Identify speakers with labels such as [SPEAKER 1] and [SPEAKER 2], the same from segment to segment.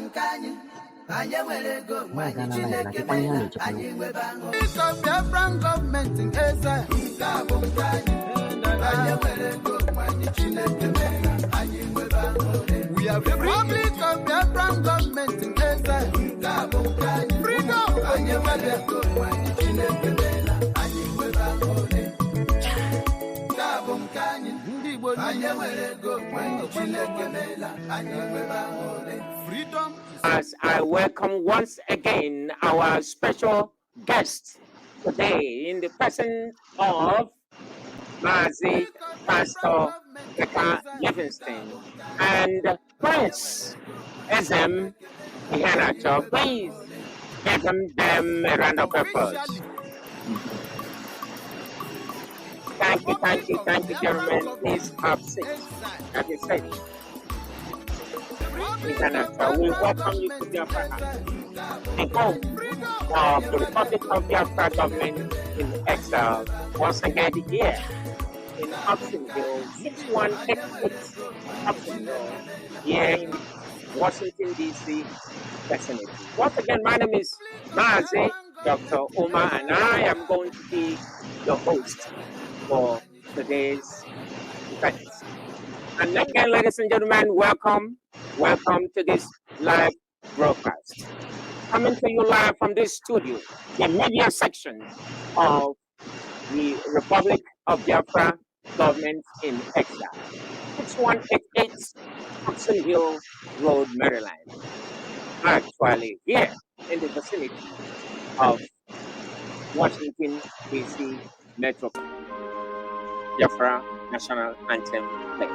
[SPEAKER 1] We have the Republic of Biafran government in Gaza. Freedom.
[SPEAKER 2] As I welcome once again our special guest today in the person of Mazi Pastor Becca Livingston and Prince SM Ihanacho. Please give them a round of applause. Thank you, gentlemen. Please have seat. Have a seat. Ihanacho, we welcome you to Biafra, the home of the Republic of Biafra government in exile. Once again here in Upsonville, 6188 Upsonville, here in Washington, D.C. vicinity. Once again, my name is Mazi, Dr. Omar, and I am going to be your host for today's event. And again, ladies and gentlemen, welcome to this live broadcast. Coming to you live from this studio, the media section of the Republic of Biafra government in exile. 6188 Hudson Hill Road, Maryland. Actually, here in the vicinity of Washington, D.C. Metro. Biafra National Anthem play.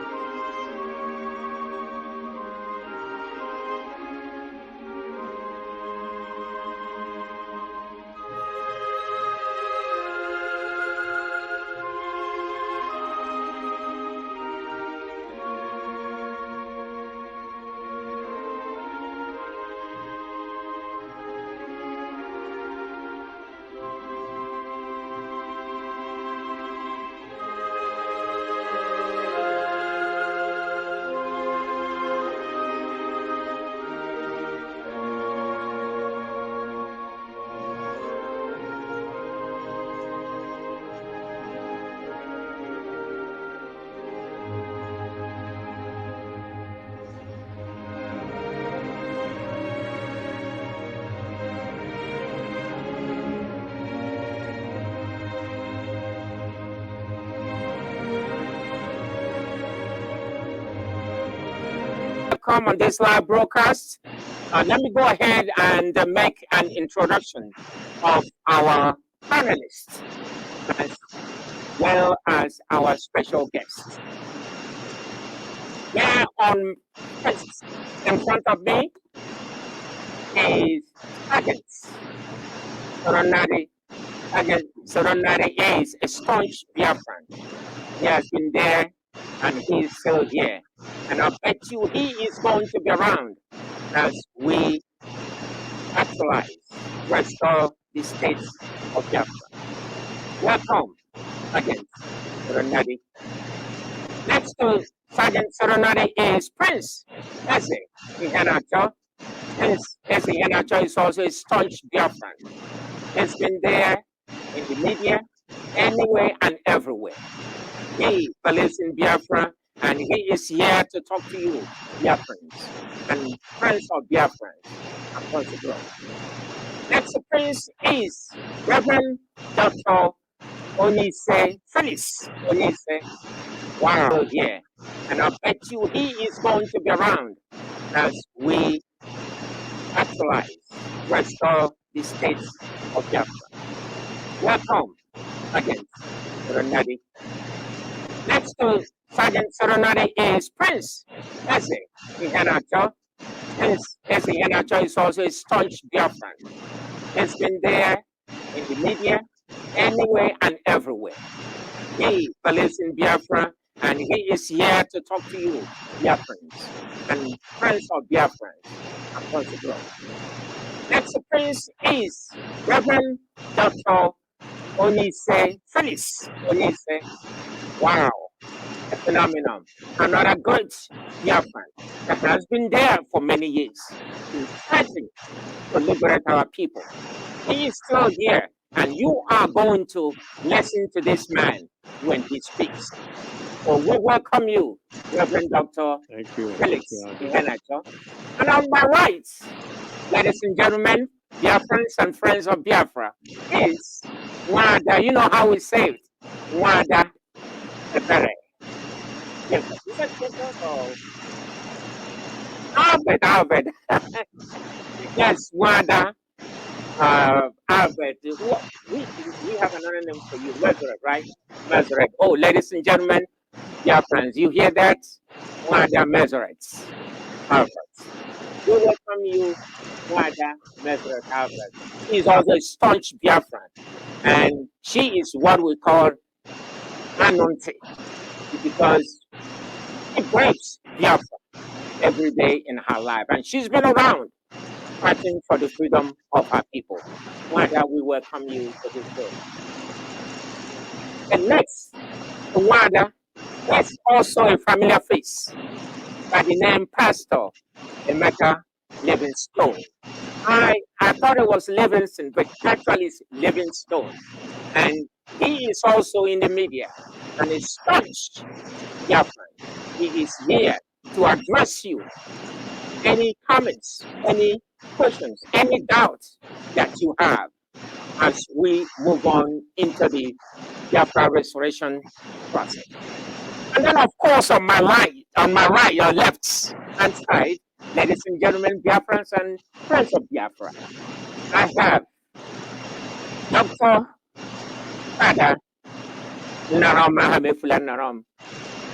[SPEAKER 2] Come on this live broadcast. Let me go ahead and make an introduction of our panelists as well as our special guest. There on in front of me is Agent Soronari. Agent Soronari is a staunch Biafran. He has been there and he is still here. And I bet you he is going to be around as we actualize, restore the states of Biafra. Welcome, Sergeant Soronari. Next to Sergeant Soronari is Prince Eze Ihanacho. Prince Eze Ihanacho is also a staunch Biafran. He's been there in the media, anywhere and everywhere. He believes in Biafra, and he is here to talk to you, Biafrans, and friends of Biafrans across the globe. Next prince is Reverend Dr. Onise Felix. Onise, wow, yeah. And I bet you he is going to be around as we actualize, restore the states of Biafra. Welcome again, Renati. Next to Sergeant Soronari is Prince Eze Ihanacho. Prince Eze Ihanacho is also a staunch Biafran. He's been there in the media, anywhere and everywhere. He believes in Biafra, and he is here to talk to you, Biafrans, and friends of Biafrans across the globe. Next prince is Reverend Dr. Onise Felix. Onise, wow. a phenomenon, another great Biafran that has been there for many years, is fighting to liberate our people. He is still here, and you are going to listen to this man when he speaks. So we welcome you, Reverend Dr.
[SPEAKER 3] Thank you.
[SPEAKER 2] Felix
[SPEAKER 3] Thank you.
[SPEAKER 2] Iheanacho. And on my right, ladies and gentlemen, Biafrans and friends of Biafra, is Wada. You know how we say it, Wada Ebere. Is that Jacob or Albert? Yes, Wada Albert. We have another name for you, Meseret, right? Meseret. Oh, ladies and gentlemen, Biafrans, you hear that? Wada Meseret. Albert. We welcome you, Wada Meseret Albert. She is also a staunch Biafran, and she is what we call Anonte, because she breaks Biafra every day in her life, and she's been around fighting for the freedom of her people. Wada, we welcome you to this show. And next, Wada is also a familiar face by the name Pastor Emeka Livingstone. I thought it was Livingston, but actually it's Livingstone. And he is also in the media and is staunch Biafran. He is here to address you. Any comments, any questions, any doubts that you have as we move on into the Biafra restoration process. And then, of course, on my right, your left hand side, ladies and gentlemen, Biafrans and friends of Biafra, I have Dr. Father Naram Mahamefula Naram.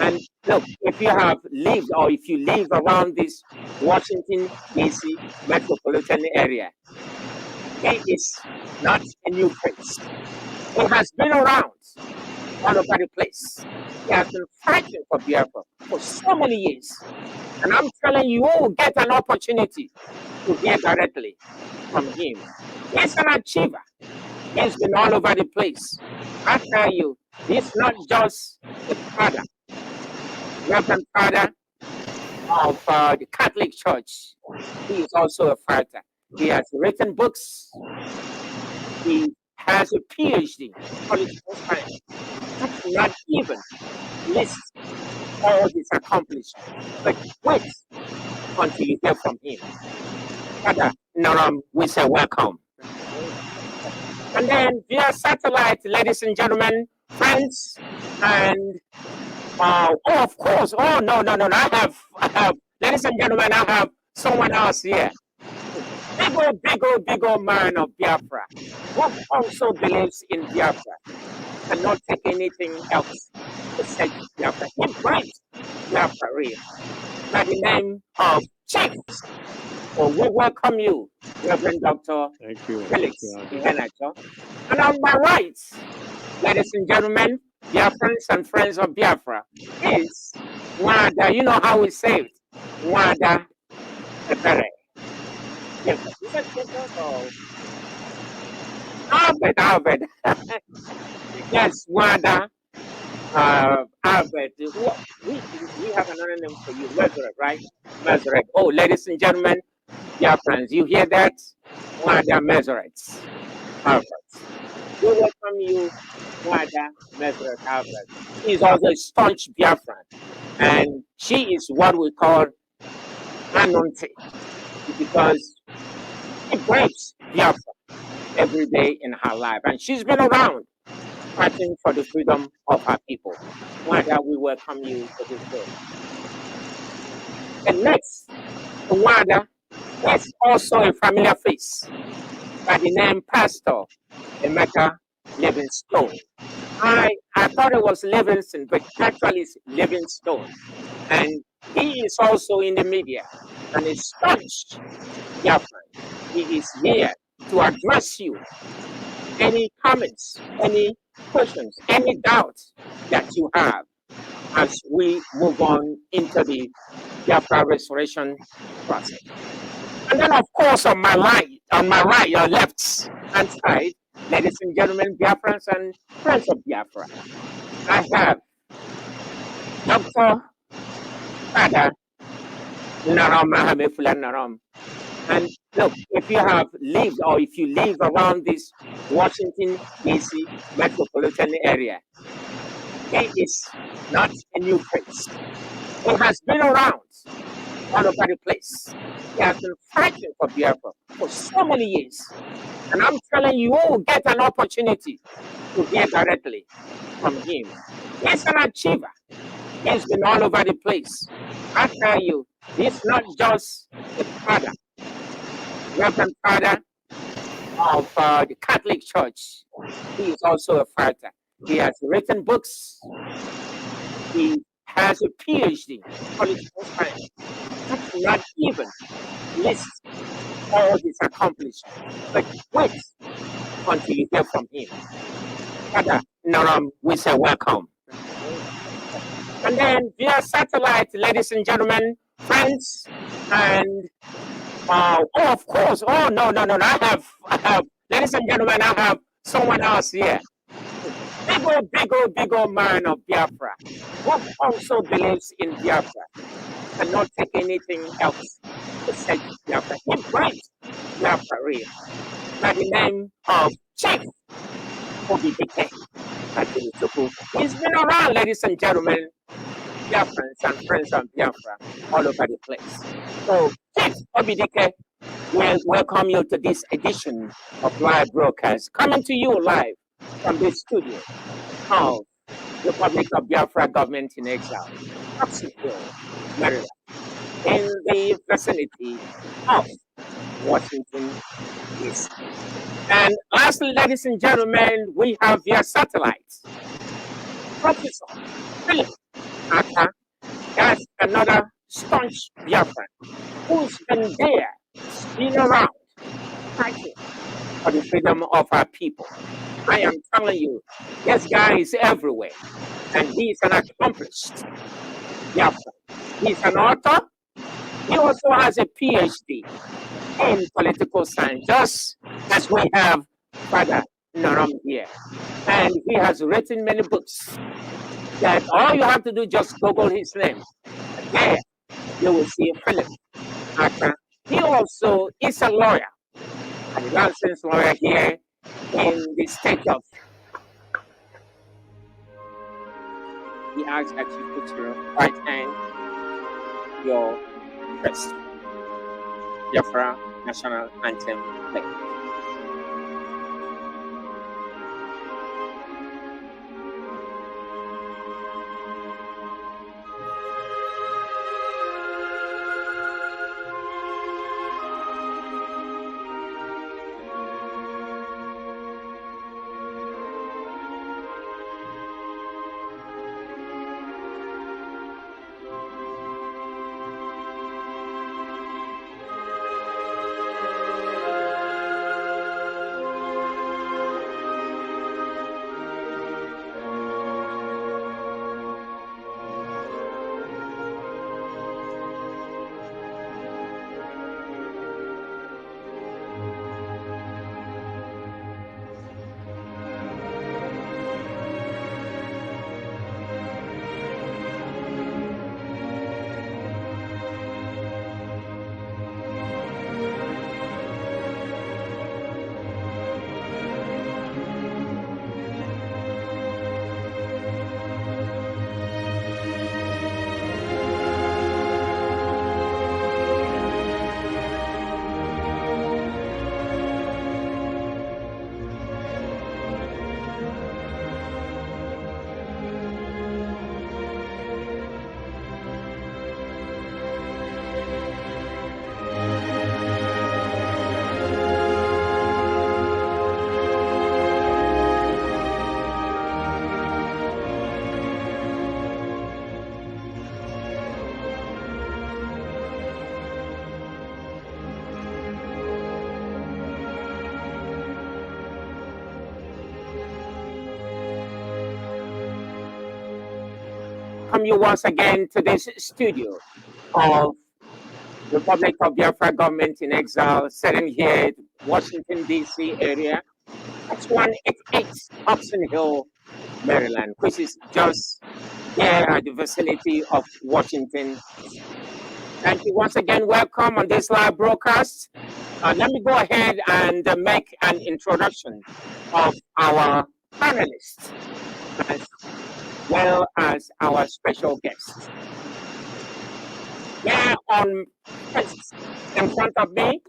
[SPEAKER 2] And look, if you have lived or if you live around this Washington, D.C. metropolitan area, he is not a new face. He has been around all over the place. He has been fighting for Biafra for so many years. And I'm telling you, you will get an opportunity to hear directly from him. He's an achiever. He's been all over the place. I tell you, he's not just a father, Reverend Father of the Catholic Church. He is also a fighter. He has written books. He has a PhD in political science. That's not even list all his accomplishments. But wait until you hear from him. Father Naram, we say welcome. And then via satellite, ladies and gentlemen, friends, and of course, no, I have, ladies and gentlemen, I have someone else here. Big old man of Biafra, who also believes in Biafra, cannot take anything else except Biafra. He brings Biafra real. By the name of Chief. So we welcome you, Reverend Dr.
[SPEAKER 3] Thank you.
[SPEAKER 2] Felix
[SPEAKER 3] Thank you.
[SPEAKER 2] Iheanacho. And on my right, ladies and gentlemen, Biafrans and friends of Biafra, is Wada. You know how we say it, Wada Ebere. Is that Jacob or Albert? Yes, Wada Albert. We have another name for you, Meseret, right? Meseret. Oh, ladies and gentlemen, Biafrans, you hear that? Wada Meseret Albert. We welcome you, Wada Meseret Albert. She is also a staunch Biafran, and she is what we call Anonte, because she breaks Biafra every day in her life, and she's been around fighting for the freedom of her people. Wada, we welcome you to this show. And next, Wada is also a familiar face by the name Pastor Emeka Livingstone. I thought it was Livingston, but actually it's Livingstone. And he is also in the media and is staunch Biafran. He is here to address you. Any comments, any questions, any doubts that you have as we move on into the Biafra restoration process. And then, of course, on my right, your left hand side, ladies and gentlemen, Biafrans and friends of Biafra, I have Dr. Father Naram Mahamefula Naram. And look, if you have lived or if you live around this Washington, D.C. metropolitan area, he is not a new face. He has been around all over the place. He has been fighting for Biafra for so many years. And I'm telling you, you will get an opportunity to hear directly from him. He's an achiever. He's been all over the place. I tell you, he's not just a father, Reverend Father of the Catholic Church. He is also a fighter. He has written books. He has a PhD in political science. That's not even list all his accomplishments. But wait until you hear from him. Father Naram, we say welcome. And then via satellite, ladies and gentlemen, friends, and of course, no, I have, ladies and gentlemen, I have someone else here. Big old man of Biafra, who also believes in Biafra, and not take anything else except Biafra. He brings Biafra real. By the name of Chief Obidike. He's been around, ladies and gentlemen, Biafrans and friends of Biafra all over the place. So, Chief Obidike, we welcome you to this edition of Live Broadcast, coming to you live from the studio of Republic of Biafra Government in Exile, Oxford Hill, Maryland, in the vicinity of Washington, D.C. And lastly, ladies and gentlemen, we have via satellite Professor Philip Aka. That's another staunch Biafran who's been there, been around, fighting for the freedom of our people. I am telling you, this guy is everywhere, and he's an accomplished Biafran. He's an author. He also has a PhD in political science, just as we have Father Naram here. And he has written many books that all you have to do just Google his name. And there you will see Philip Aka. He also is a lawyer, a licensed lawyer here in the state of. He asks that you put your right hand, your chest. Biafra National Anthem play. Welcome you once again to this studio of Republic of Biafra Government in Exile, sitting here in Washington, D.C. area. That's 188 Oxon Hill, Maryland, which is just here at the vicinity of Washington. Thank you once again. Welcome on this live broadcast. Let me go ahead and make an introduction of our panelists as well as our special guests. Here on in front of me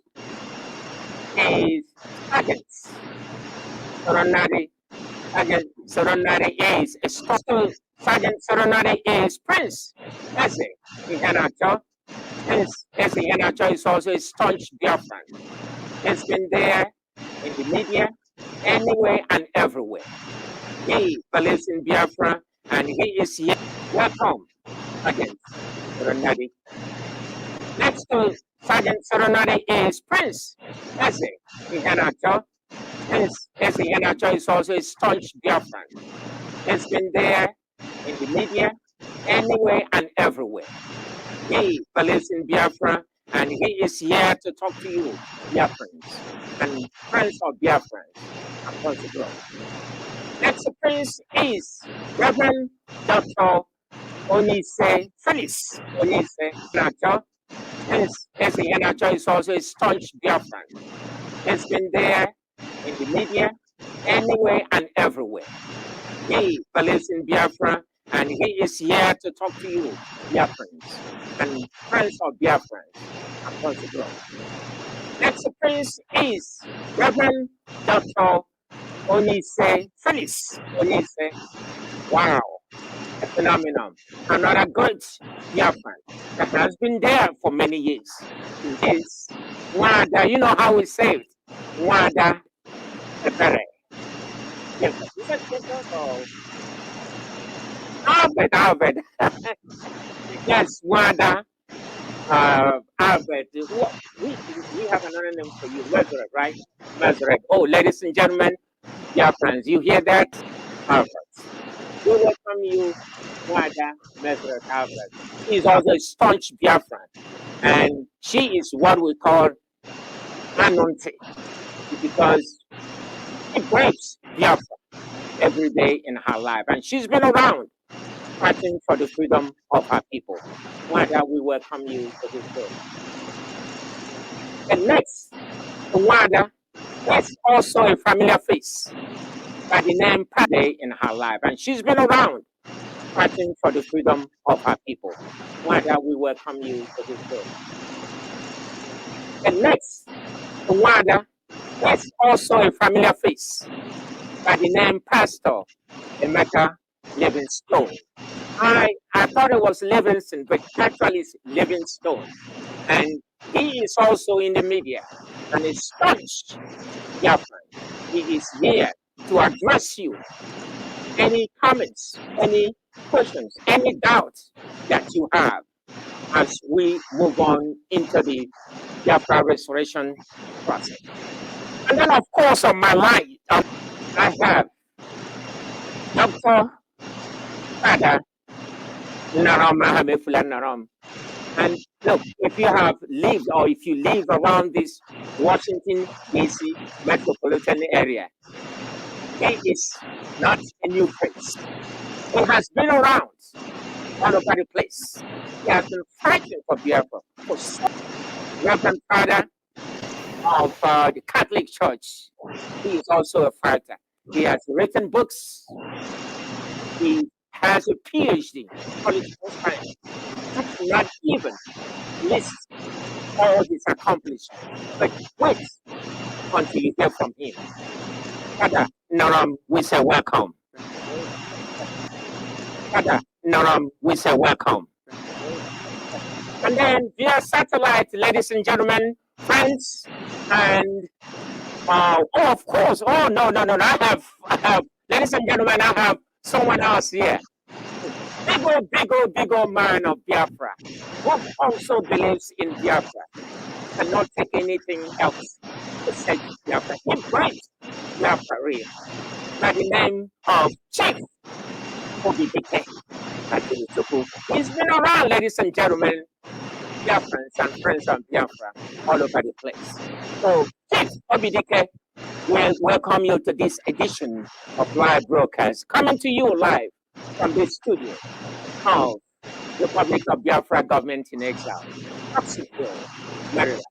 [SPEAKER 2] is Sergeant Soronari. Soronari is Sergeant Soronari is Prince Eze Iheanacho. Prince Eze Iheanacho is also a staunch Biafran. He's been there in the media, anywhere and everywhere. He believes in Biafra and he is here. Welcome, Sergeant Soronari. Next to Sergeant Soronari is Prince Eze Iheanacho. Prince Eze Iheanacho is also a staunch Biafran. He's been there in the media, anywhere and everywhere. He believes in Biafra and he is here to talk to you, Biafrans and friends of Biafrans across the globe. Next Prince is Reverend Dr. Onise Felix Onise Iheanacho. Prince Eze Iheanacho is also a staunch Biafran. He's been there in the media, anywhere and everywhere. He believes in Biafra and he is here to talk to you, Biafrans and friends of Biafrans across the globe. Next Prince is Reverend Dr. Onise Felix Onise. Wow, a phenomenon. Another great Biafran that has been there for many years. He is Wada. You know how we say it? Wada Ebere. Yes, is that Jacob or Albert? Yes, Wada Albert. We have another name for you, Meseret, right? Meseret. Oh, ladies and gentlemen, Biafrans, you hear that? Albert. We welcome you, Wada Meseret Albert. She is also a staunch Biafran, and she is what we call Anonte because she breaks Biafra every day in her life, and she's been around fighting for the freedom of her people. Wada, we welcome you to this show. And next, Wada is also a familiar face by the name Pade in her life, and she's been around fighting for the freedom of her people. Wada, we welcome you to this show. And next, Wada is also a familiar face by the name Pastor Emeka Livingstone. I thought it was Livingston, but actually it's Livingstone. And he is also in the media and is staunch Biafran. He is here to address you. Any comments, any questions, any doubts that you have as we move on into the Biafra restoration process. And then, of course, on my line, I have Dr. Fada Naram Mahamefula Naram. And look, if you have lived or if you live around this Washington, D.C. metropolitan area, he is not a new face. He has been around all over the place. He has been fighting for Biafra for so long. Reverend Father of the Catholic Church. He is also a fighter. He has written books. He has a PhD in political science. That's not even list all his accomplishments. But wait until you hear from him. Father Naram, we say welcome. Father Naram, we say welcome. And then via satellite, ladies and gentlemen, friends, and of course, no, I have, ladies and gentlemen, I have someone else here. Big old man of Biafra, who also believes in Biafra and not take anything else except Biafra. He brings Biafra real by the name of Chief Obidike. He's been around, ladies and gentlemen, Biafrans and friends of Biafra all over the place. So, Chief Obidike, we welcome you to this edition of live broadcast, coming to you live from this studio of Republic of Biafra government in exile, Oxford, Maryland,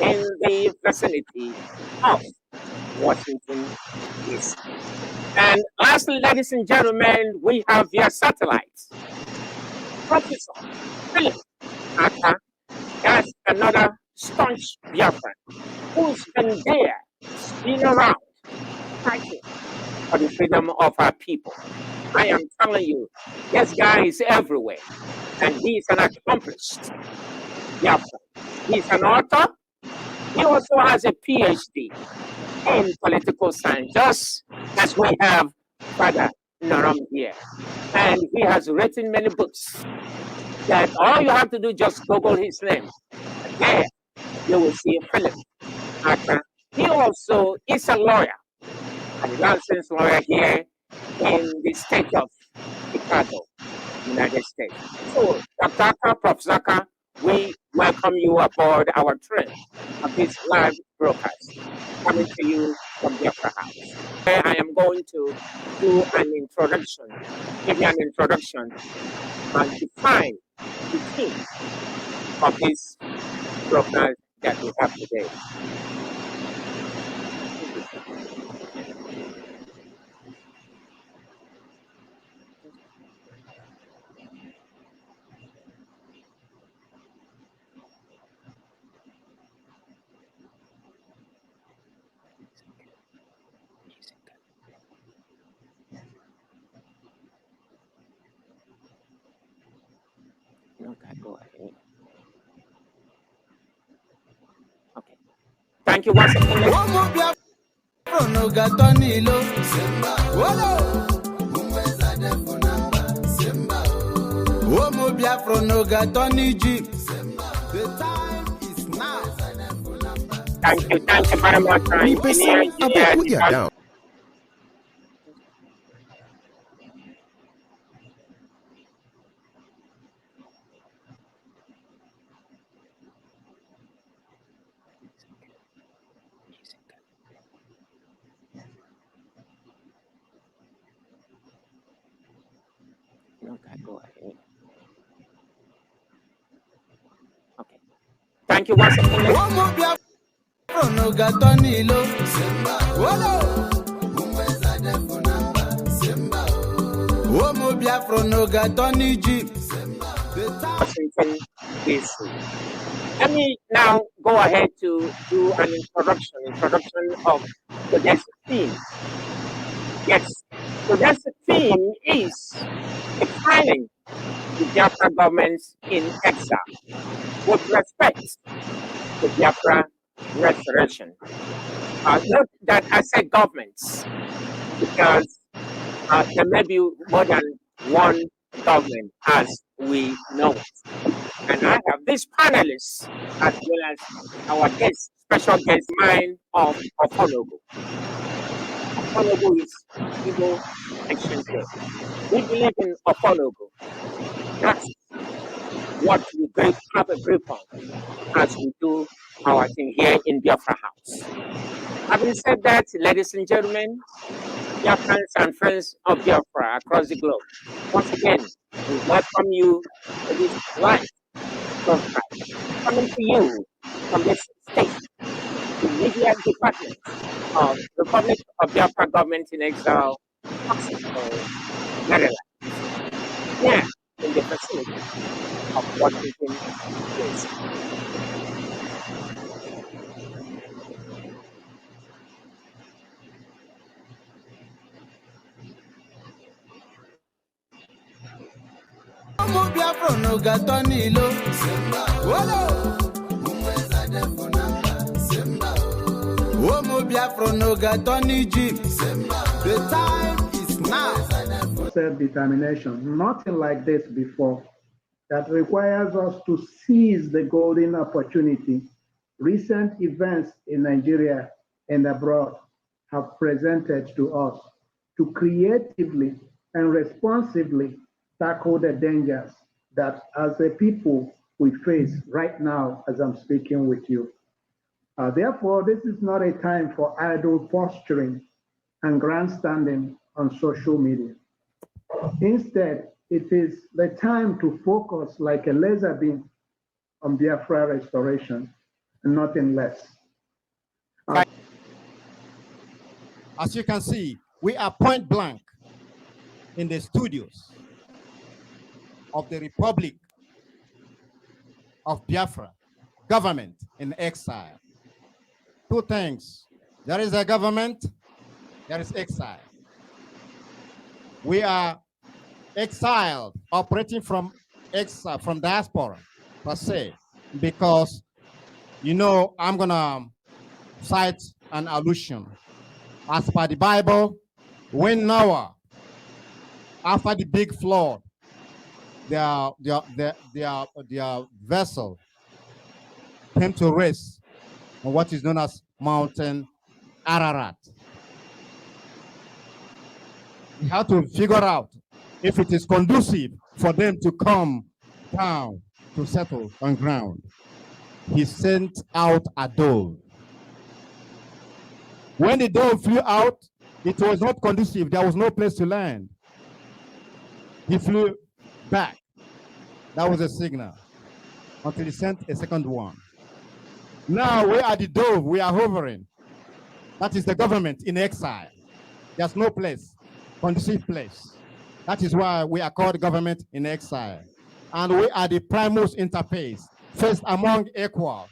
[SPEAKER 2] in the vicinity of Washington, D.C. And lastly, ladies and gentlemen, we have via satellite Professor Philip Aka. That's another staunch Biafran who's been there, been around, fighting for the freedom of our people. I am telling you, this guy is everywhere, and he's an accomplished Biafran. He's an author. He also has a PhD in political science, just as we have Father Naram here. And he has written many books that all you have to do just Google his name. And there you will see Philip Aka. He also is a lawyer, a licensed lawyer here in the state of Chicago, United States. So, Dr. Aka, Prof. Zaka, we welcome you aboard our train of this live broadcast coming to you from Biafra House. Where I am going to do an introduction, give you an introduction and define the theme of this broadcast that we have today. Okay, go ahead. Okay. Thank you once again. Thank you very much. Engineer. Okay, go ahead. Okay. Thank you once again. Washington, D.C. Let me now go ahead to do an introduction of today's theme. Yes, today's theme is defining the Biafra governments in exile with respect to Biafra restoration. Note that I said governments because there may be more than one government as we know it. And I have these panelists as well as our guest, special guest mine of Ofonogo. Ofonogo is Igbo ancient word. We believe in Ofonogo. That's what we have a grip on as we do our thing here in Biafra House. Having said that, ladies and gentlemen, Biafrans and friends of Biafra across the globe, once again, we welcome you to this live broadcast coming to you from this station, the media department of Republic of Biafra government in exile, Oxford, Maryland, here in the vicinity of Washington, D.C.
[SPEAKER 1] The time is now.
[SPEAKER 3] Self-determination, nothing like this before, that requires us to seize the golden opportunity recent events in Nigeria and abroad have presented to us to creatively and responsibly tackle the dangers that as a people we face right now as I'm speaking with you. Therefore, this is not a time for idle posturing and grandstanding on social media. Instead, it is the time to focus like a laser beam on Biafra restoration and nothing less.
[SPEAKER 4] As you can see, we are point blank in the studios of the Republic of Biafra, government in exile. Two things. There is a government, there is exile. We are exiled, operating from exile, from diaspora, per se, because, you know, I'm gonna cite an allusion. As per the Bible, when Noah, after the big flood, their vessel came to rest on what is known as Mountain Ararat. We have to figure out if it is conducive for them to come down to settle on ground. He sent out a dove. When the dove flew out, it was not conducive. There was no place to land. He flew back. That was a signal until he sent a second one. Now we are the dove. We are hovering. That is the government in exile. There's no place, conducive place. That is why we are called government in exile. And we are the primus inter pares, first among equal.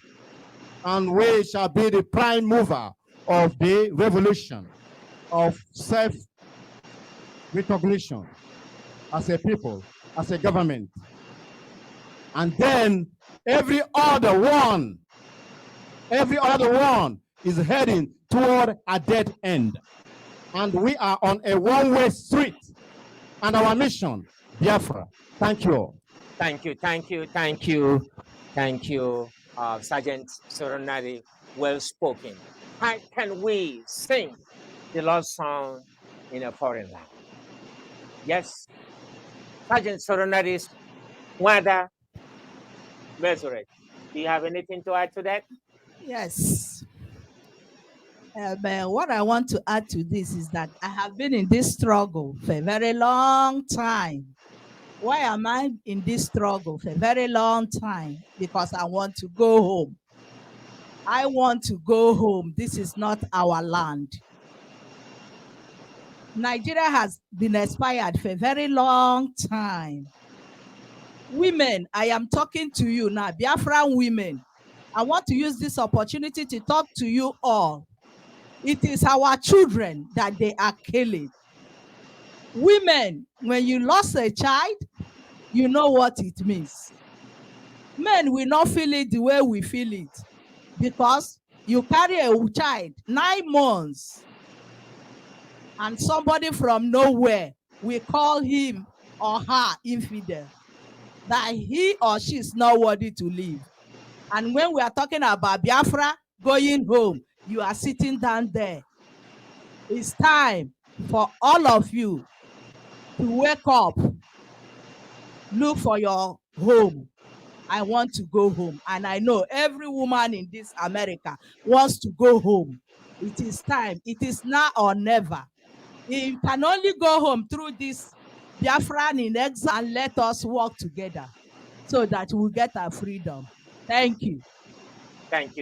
[SPEAKER 4] And we shall be the prime mover of the revolution of self-recognition as a people, as a government. And then every other one is heading toward a dead end. And we are on a one-way street. And our mission, Biafra. Thank you all.
[SPEAKER 2] Thank you, Sergeant Soronari. Well spoken. How can we sing the Lord's song in a foreign land? Yes, Sergeant Soronari's Wada Meseret. Do you have anything to add to that?
[SPEAKER 5] Yes. But what I want to add to this is that I have been in this struggle for a very long time. Why am I in this struggle for a very long time? Because I want to go home. I want to go home. This is not our land. Nigeria has been expired for a very long time. Women, I am talking to you now, Biafran women. I want to use this opportunity to talk to you all. It is our children that they are killing. Women, when you lost a child, you know what it means. Men will not feel it the way we feel it, because you carry a child 9 months and somebody from nowhere will call him or her infidel, that he or she is not worthy to live. And when we are talking about Biafra going home, you are sitting down there. It's time for all of you to wake up, look for your home. I want to go home. And I know every woman in this America wants to go home. It is time. It is now or never. You can only go home through this Biafran in exile, and let us work together so that we'll get our freedom. Thank you.
[SPEAKER 2] Thank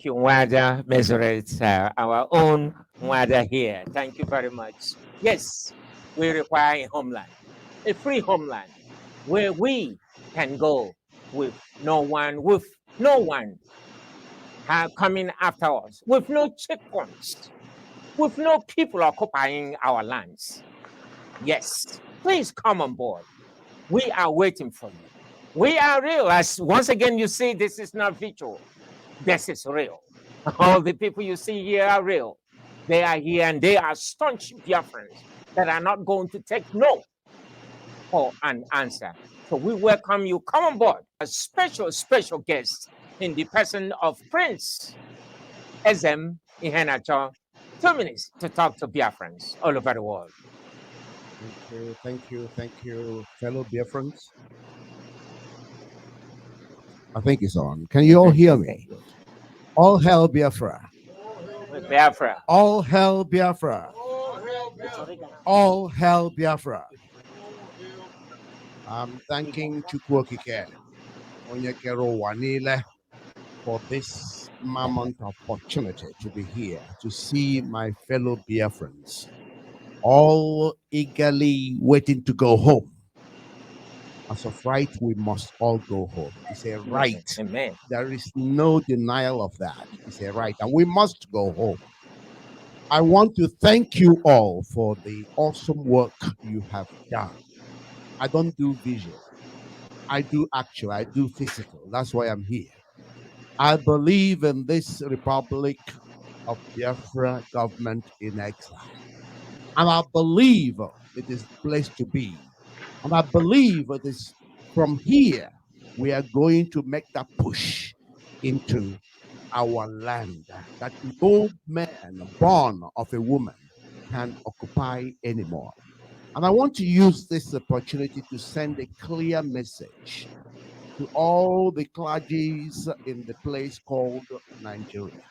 [SPEAKER 2] you, Wada Meseret, our own Wada here. Thank you very much. Yes, we require a homeland, a free homeland, where we can go with no one coming after us, with no checkpoints, with no people occupying our lands. Yes, please come on board. We are waiting for you. We are real. As once again you see, this is not virtual. This is real. All the people you see here are real. They are here and they are staunch Biafrans that are not going to take no for an answer. So we welcome you. Come on board. A special guest in the person of Prince Ezem Iheanacho. 2 minutes to talk to Biafrans all over the world.
[SPEAKER 6] Thank you, fellow Biafrans. I think it's on. Can you all hear me? All hail Biafra.
[SPEAKER 2] Biafra.
[SPEAKER 6] All hail Biafra. All hail Biafra. I'm thanking Chukwokike Onyekero Wanile for this mammoth opportunity to be here to see my fellow Biafrans, all eagerly waiting to go home. As of right, we must all go home. It's a right.
[SPEAKER 2] Amen.
[SPEAKER 6] There is no denial of that. It's a right, and we must go home. I want to thank you all for the awesome work you have done. I don't do visual. I do actual. I do physical. That's why I'm here. I believe in this Republic of Biafra government in exile. And I believe it is the place to be. And I believe it is from here we are going to make that push into our land that no man born of a woman can occupy anymore. And I want to use this opportunity to send a clear message to all the clergies in the place called Nigeria,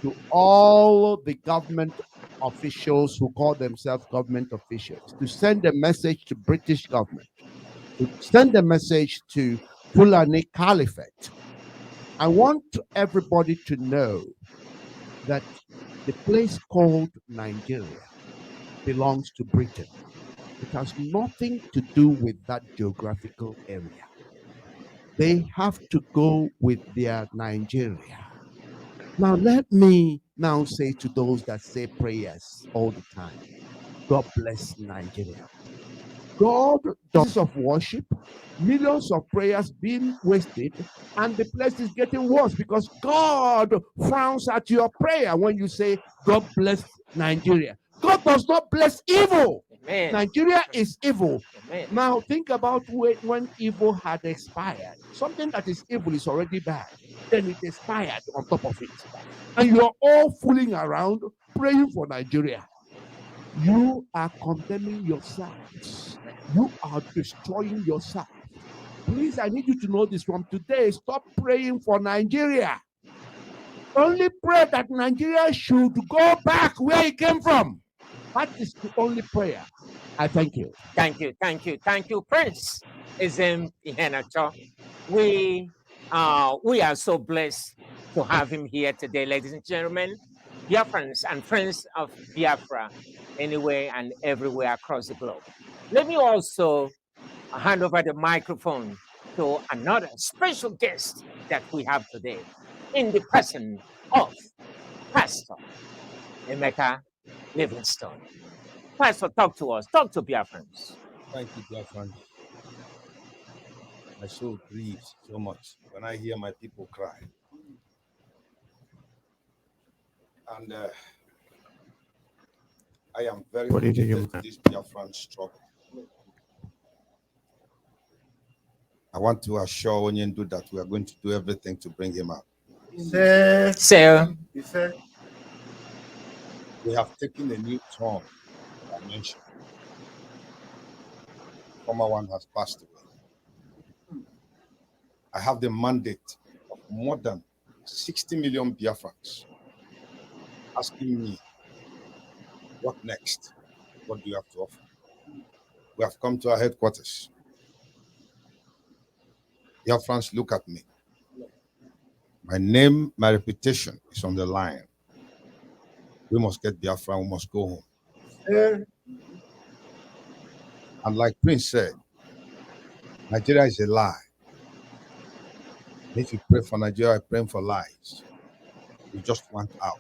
[SPEAKER 6] to all the government officials who call themselves government officials, to send a message to British government, to send a message to Fulani Caliphate. I want everybody to know that the place called Nigeria belongs to Britain. It has nothing to do with that geographical area. They have to go with their Nigeria. Now, let me now say to those that say prayers all the time, God bless Nigeria. God does of worship, millions of prayers being wasted, and the place is getting worse because God frowns at your prayer when you say, God bless Nigeria. God does not bless evil.
[SPEAKER 2] Amen.
[SPEAKER 6] Nigeria is evil.
[SPEAKER 2] Amen.
[SPEAKER 6] Now, think about when evil had expired. Something that is evil is already bad. Then it expired on top of it. And you are all fooling around praying for Nigeria. You are condemning yourselves. You are destroying yourself. Please, I need you to know this from today. Stop praying for Nigeria. Only pray that Nigeria should go back where it came from. That is the only prayer. I thank you.
[SPEAKER 2] Thank you, thank you, thank you, Prince Izem Iheanacho. We are so blessed to have him here today, ladies and gentlemen, Biafrans and friends of Biafra, anywhere and everywhere across the globe. Let me also hand over the microphone to another special guest that we have today, in the person of Pastor Emeka Livingstone. Pastor, talk to us. Talk to Biafrans.
[SPEAKER 7] Thank you, dear friend. My soul grieves so much when I hear my people cry. And I am very committed to this Biafran struggle. I want to assure Onyendu that we are going to do everything to bring him out.
[SPEAKER 2] Sir.
[SPEAKER 7] We have taken a new turn dimension. Former one has passed away. I have the mandate of more than 60 million Biafrans asking me, what next? What do you have to offer? We have come to our headquarters. Biafrans, look at me. My name, my reputation is on the line. We must get Biafra, we must go home. And like Prince said, Nigeria is a lie. If you pray for Nigeria, I pray for lies. We just want out.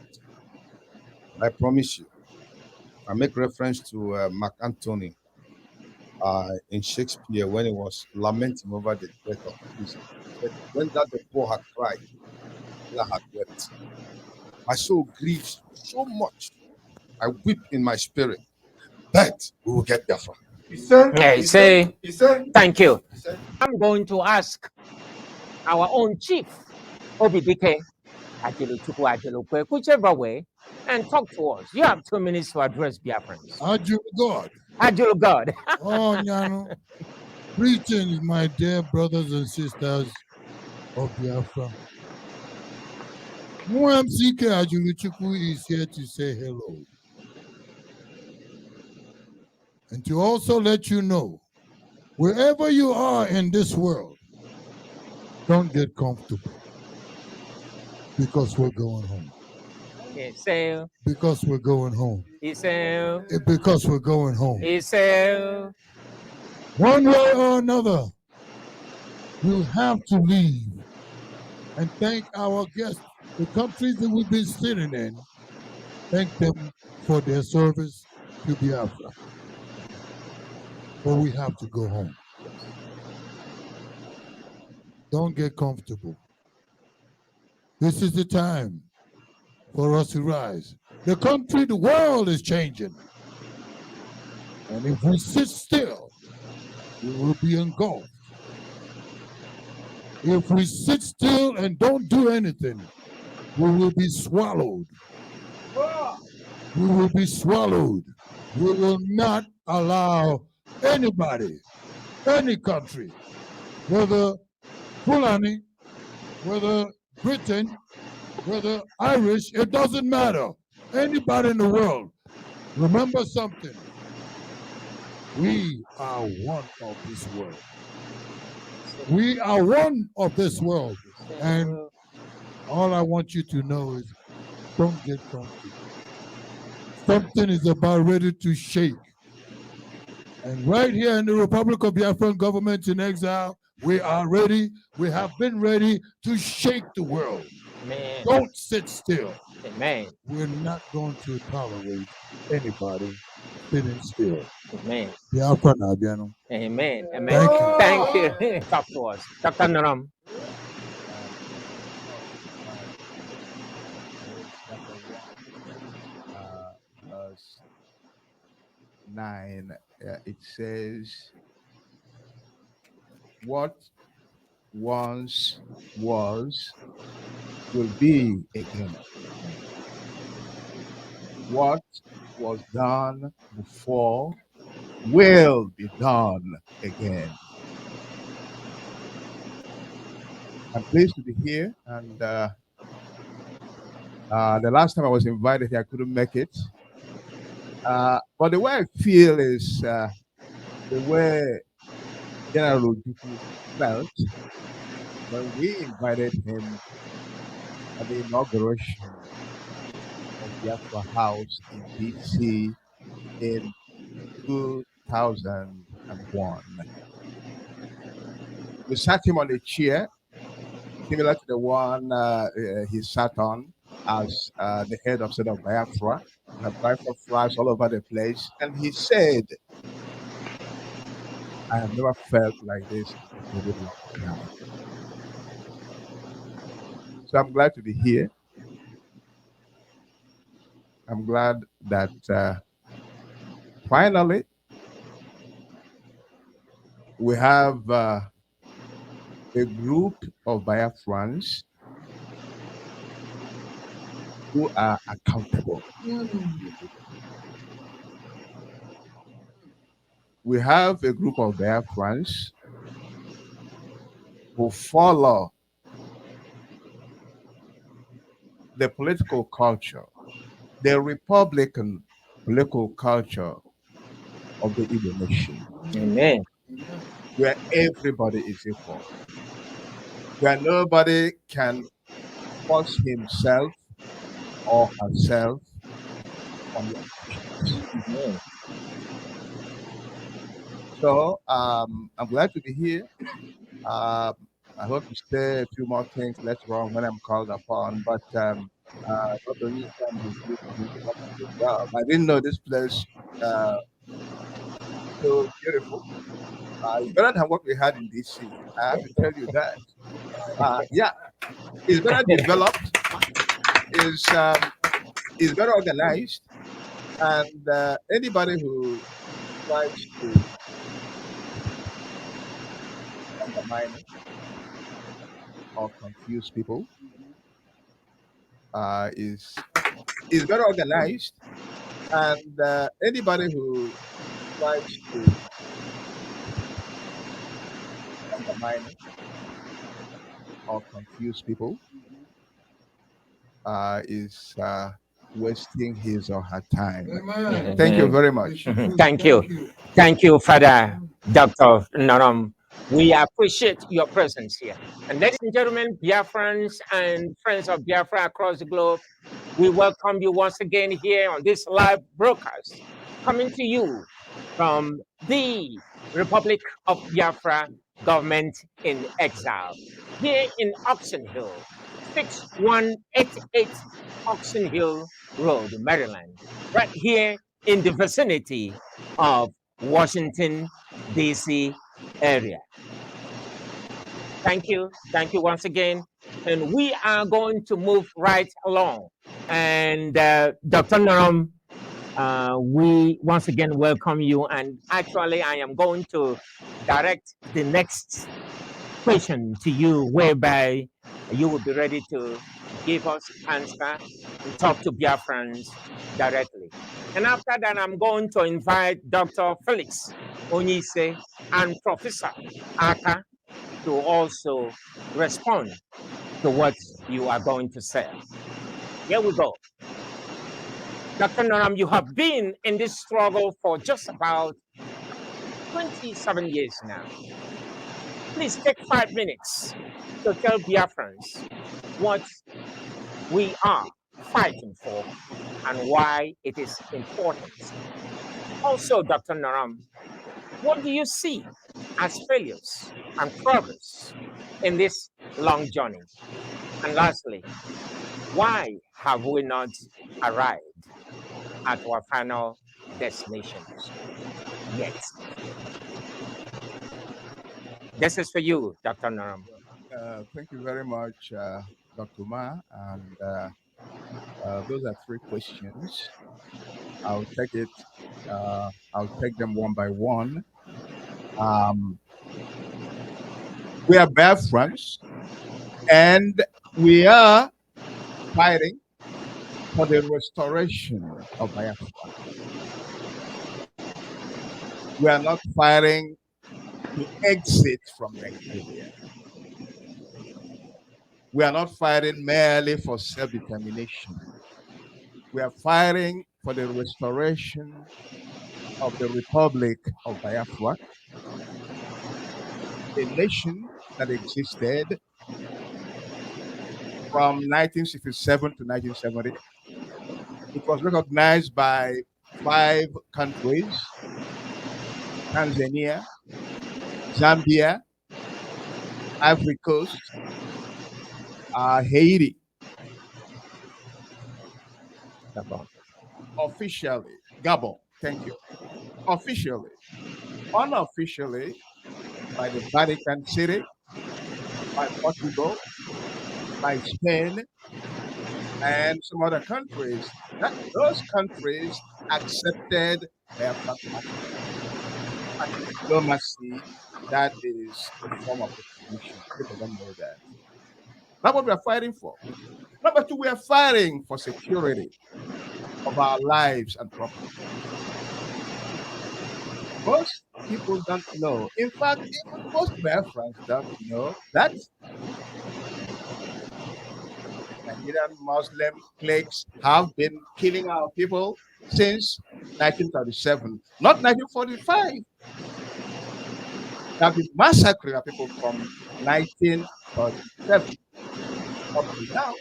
[SPEAKER 7] I promise you, I make reference to Mark Antony in Shakespeare when he was lamenting over the death of Jesus. When that the poor had cried, I had wept. My soul grieves so much. I weep in my spirit. But we will get there.
[SPEAKER 2] Thank you. I'm going to ask our own chief, Obidike Ajelochukwu Ajelokwe, whichever way, and talk to us. You have 2 minutes to address Biafrans.
[SPEAKER 8] God.
[SPEAKER 2] Ajulu God.
[SPEAKER 8] Oh, Nyano. Greetings, my dear brothers and sisters of Biafra. MCK Ajelochukwu is here to say hello. And to also let you know Wherever you are in this world, don't get comfortable because we're going home.
[SPEAKER 2] Isso,
[SPEAKER 8] Because we're going home.
[SPEAKER 2] isso,
[SPEAKER 8] Because we're going home.
[SPEAKER 2] isso.
[SPEAKER 8] One way or another, we'll have to leave and thank our guests, the countries that we've been sitting in. Thank them for their service to Biafra. But we have to go home. Don't get comfortable. This is the time for us to rise. The country, the world is changing. And if we sit still, we will be engulfed. If we sit still and don't do anything, we will be swallowed. We will be swallowed. We will not allow anybody, any country, whether Fulani, whether Britain, whether Irish, it doesn't matter. Anybody in the world, remember something. We are one of this world. We are one of this world. And all I want you to know is don't get comfortable. Something is about ready to shake. And right here in the Republic of Biafran government in exile, we are ready, we have been ready to shake the world.
[SPEAKER 2] Amen.
[SPEAKER 8] Don't sit still.
[SPEAKER 2] Amen.
[SPEAKER 8] We're not going to tolerate anybody sitting still.
[SPEAKER 2] Amen.
[SPEAKER 8] Biafra na Abiano.
[SPEAKER 2] Amen. Amen.
[SPEAKER 8] Thank you.
[SPEAKER 2] Thank you. Talk to us. Dr. Naram.
[SPEAKER 6] Verse 9, it says, what once was will be again. What was done before will be done again. I'm pleased to be here, and the last time I was invited here, I couldn't make it. But the way I feel is the way General Ojukwu felt when we invited him at the inauguration of Biafra House in DC in 2001. We sat him on a chair similar to the one he sat on as the head of State of Biafra. And Biafra flags all over the place. And he said, I have never felt like this in a very long time. So I'm glad to be here. I'm glad that finally we have a group of Biafrans who are accountable. We have a group of Biafrans who follow the political culture, the Republican political culture of the Igbo nation.
[SPEAKER 2] Amen.
[SPEAKER 6] Where everybody is equal. Where nobody can force himself or herself on the opposition. So I'm glad to be here. I hope to say a few more things later on when I'm called upon. But I didn't know this place so beautiful. It's better than what we had in DC. I have to tell you that. Yeah, it's better developed. Is better organized, and anybody who tries to undermine it or confuse people is better organized, and anybody who tries to undermine it or confuse people is
[SPEAKER 7] wasting his or her time.
[SPEAKER 8] Amen.
[SPEAKER 7] Thank you very much.
[SPEAKER 2] Thank you. Thank you, Father Dr. Norom. We appreciate your presence here. And ladies and gentlemen, Biafrans and friends of Biafra across the globe, we welcome you once again here on this live broadcast, coming to you from the Republic of Biafra government in exile, here in Oxon Hill, 6188 Oxon Hill Road, Maryland, right here in the vicinity of Washington, D.C. area. Thank you. Thank you once again. And we are going to move right along. And Dr. Naram, we once again welcome you. And actually, I am going to direct the next question to you, whereby you will be ready to give us answer and talk to Biafrans directly. And after that, I'm going to invite Dr. Felix Onyise and Professor Aka to also respond to what you are going to say. Here we go. Dr. Noram, you have been in this struggle for just about 27 years now. Please take 5 minutes to tell Biafrans what we are fighting for and why it is important. Also, Dr. Naram, what do you see as failures and progress in this long journey? And lastly, why have we not arrived at our final destinations yet? This is for you, Dr. Naram.
[SPEAKER 7] Thank you very much, Dr. Ma. And those are 3 questions. I'll take it. I'll take them one by one. We are Biafrans, and we are fighting for the restoration of Biafra. We are not fighting to exit from Nigeria. We are not fighting merely for self-determination. We are fighting for the restoration of the Republic of Biafra, a nation that existed from 1967 to 1970. It was recognized by 5 countries: Tanzania, Zambia, Ivory Coast, Haiti.
[SPEAKER 2] Gabon.
[SPEAKER 7] Officially, Gabon, thank you. Officially, unofficially, by the Vatican City, by Portugal, by Spain, and some other countries. Those countries accepted their diplomacy. That is a form of recognition. People don't know that. That's what we are fighting for. Number 2, we are fighting for security of our lives and property. Most people don't know. In fact, even most Biafrans don't know that Nigerian Muslim cliques have been killing our people since 1937, not 1945. They have been massacring our people from 1937 up to now.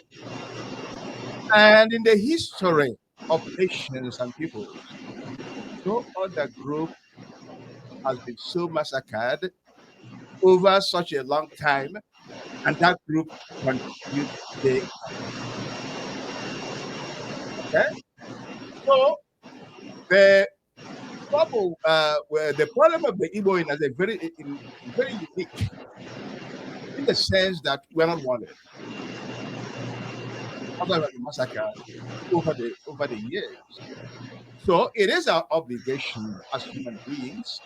[SPEAKER 7] And in the history of nations and peoples, no other group has been so massacred over such a long time, and that group continues today. Okay? So the problem, the problem of the Igbo is very unique, in the sense that we're not wanted. After the massacre over the years. So it is our obligation as human beings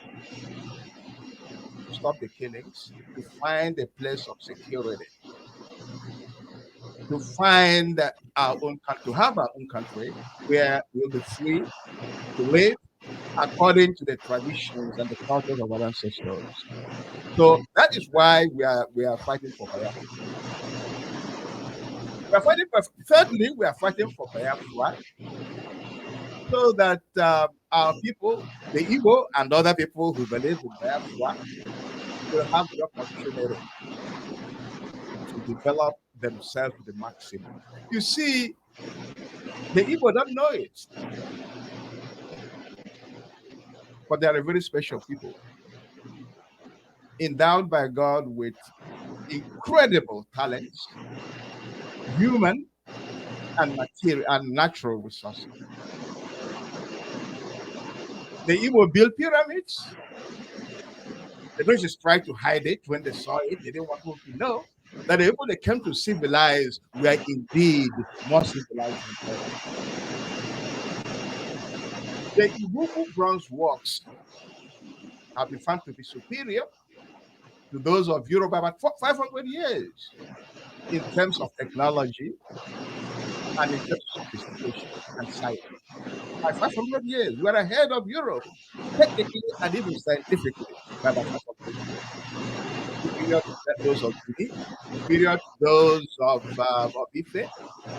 [SPEAKER 7] to stop the killings, to find a place of security, to find our own country, to have our own country where we'll be free to live according to the traditions and the cultures of our ancestors. So that is why we are fighting for Biafra. We are fighting for, thirdly, we are fighting for Biafra so that our people, the Igbo and other people who believe in Biafra, will have the opportunity to develop themselves to the maximum. You see, the Igbo don't know it, but they are a very special people, endowed by God with incredible talents, human and material and natural resources. The Igbo built pyramids. The British tried to hide it when they saw it. They didn't want people to know that the people they came to civilize were indeed more civilized than others. The Ibubu bronze works have been found to be superior to those of Europe by about 500 years in terms of technology and in terms of sophistication and science. By 500 years, we are ahead of Europe, technically and even scientifically, by about 500 years. Superior to those of Guinea, superior to those of Ife.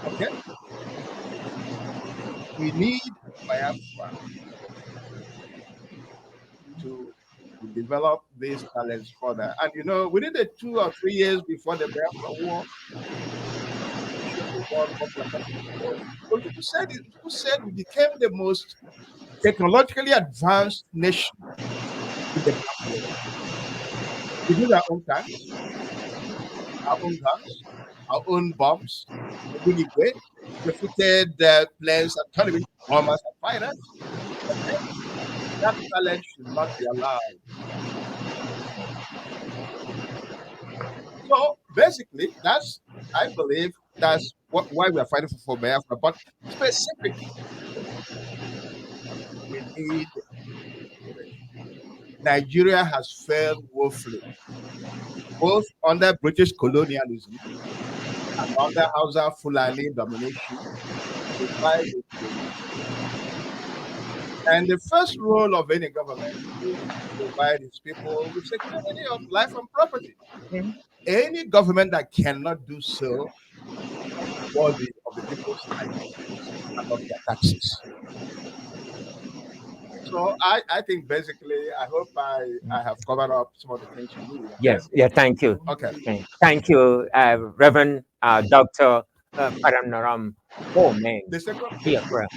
[SPEAKER 7] Okay? We need Biafra to develop these talents further. And you know, within the 2 or 3 years before the Biafra War, people said we became the most technologically advanced nation in the world. We did our own tanks, our own guns, our own bombs, we refuted planes and turned them into bombers and fighters. Okay? That talent should not be allowed. So basically, I believe that's why we are fighting for Biafra. But specifically, we need. Nigeria has failed woefully, both under British colonialism and under Hausa Fulani domination. And the first role of any government is to provide its people with security of life and property. Any government that cannot do so is worthy of the people's lives and of their taxes. So I think basically, I hope I have covered up some of the things you need.
[SPEAKER 2] Yes, yeah, thank you.
[SPEAKER 7] Okay.
[SPEAKER 2] Thank you, Reverend Dr. Paramnaram. Oh, man.
[SPEAKER 7] The second
[SPEAKER 2] Biafra.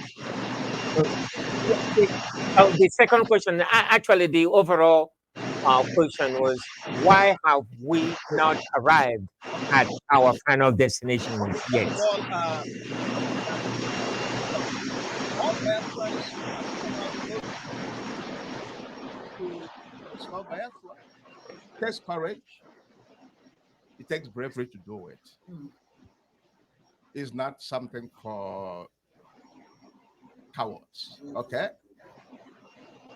[SPEAKER 2] The second question, actually, the overall question was, why have we not arrived at our final destination yet?
[SPEAKER 7] All Biafrans to Biafra. It takes courage. It takes bravery to do it. It's not something for cowards, okay?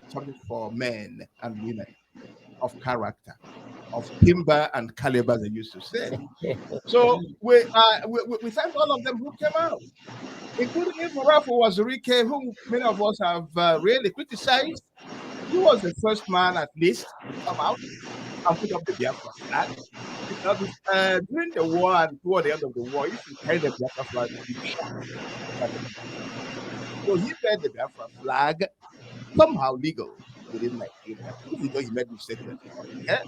[SPEAKER 7] Something for men and women of character, of timber and caliber, they used to say. So we thank all of them who came out, including Iforafu Wazirike, whom many of us have really criticized. He was the first man, at least, to come out and put up the Biafra flag. Because during the war and toward the end of the war, if you carry the Biafra flag, you shot. So he made the Biafra flag somehow legal within Nigeria. Even though he made mistakes. Okay?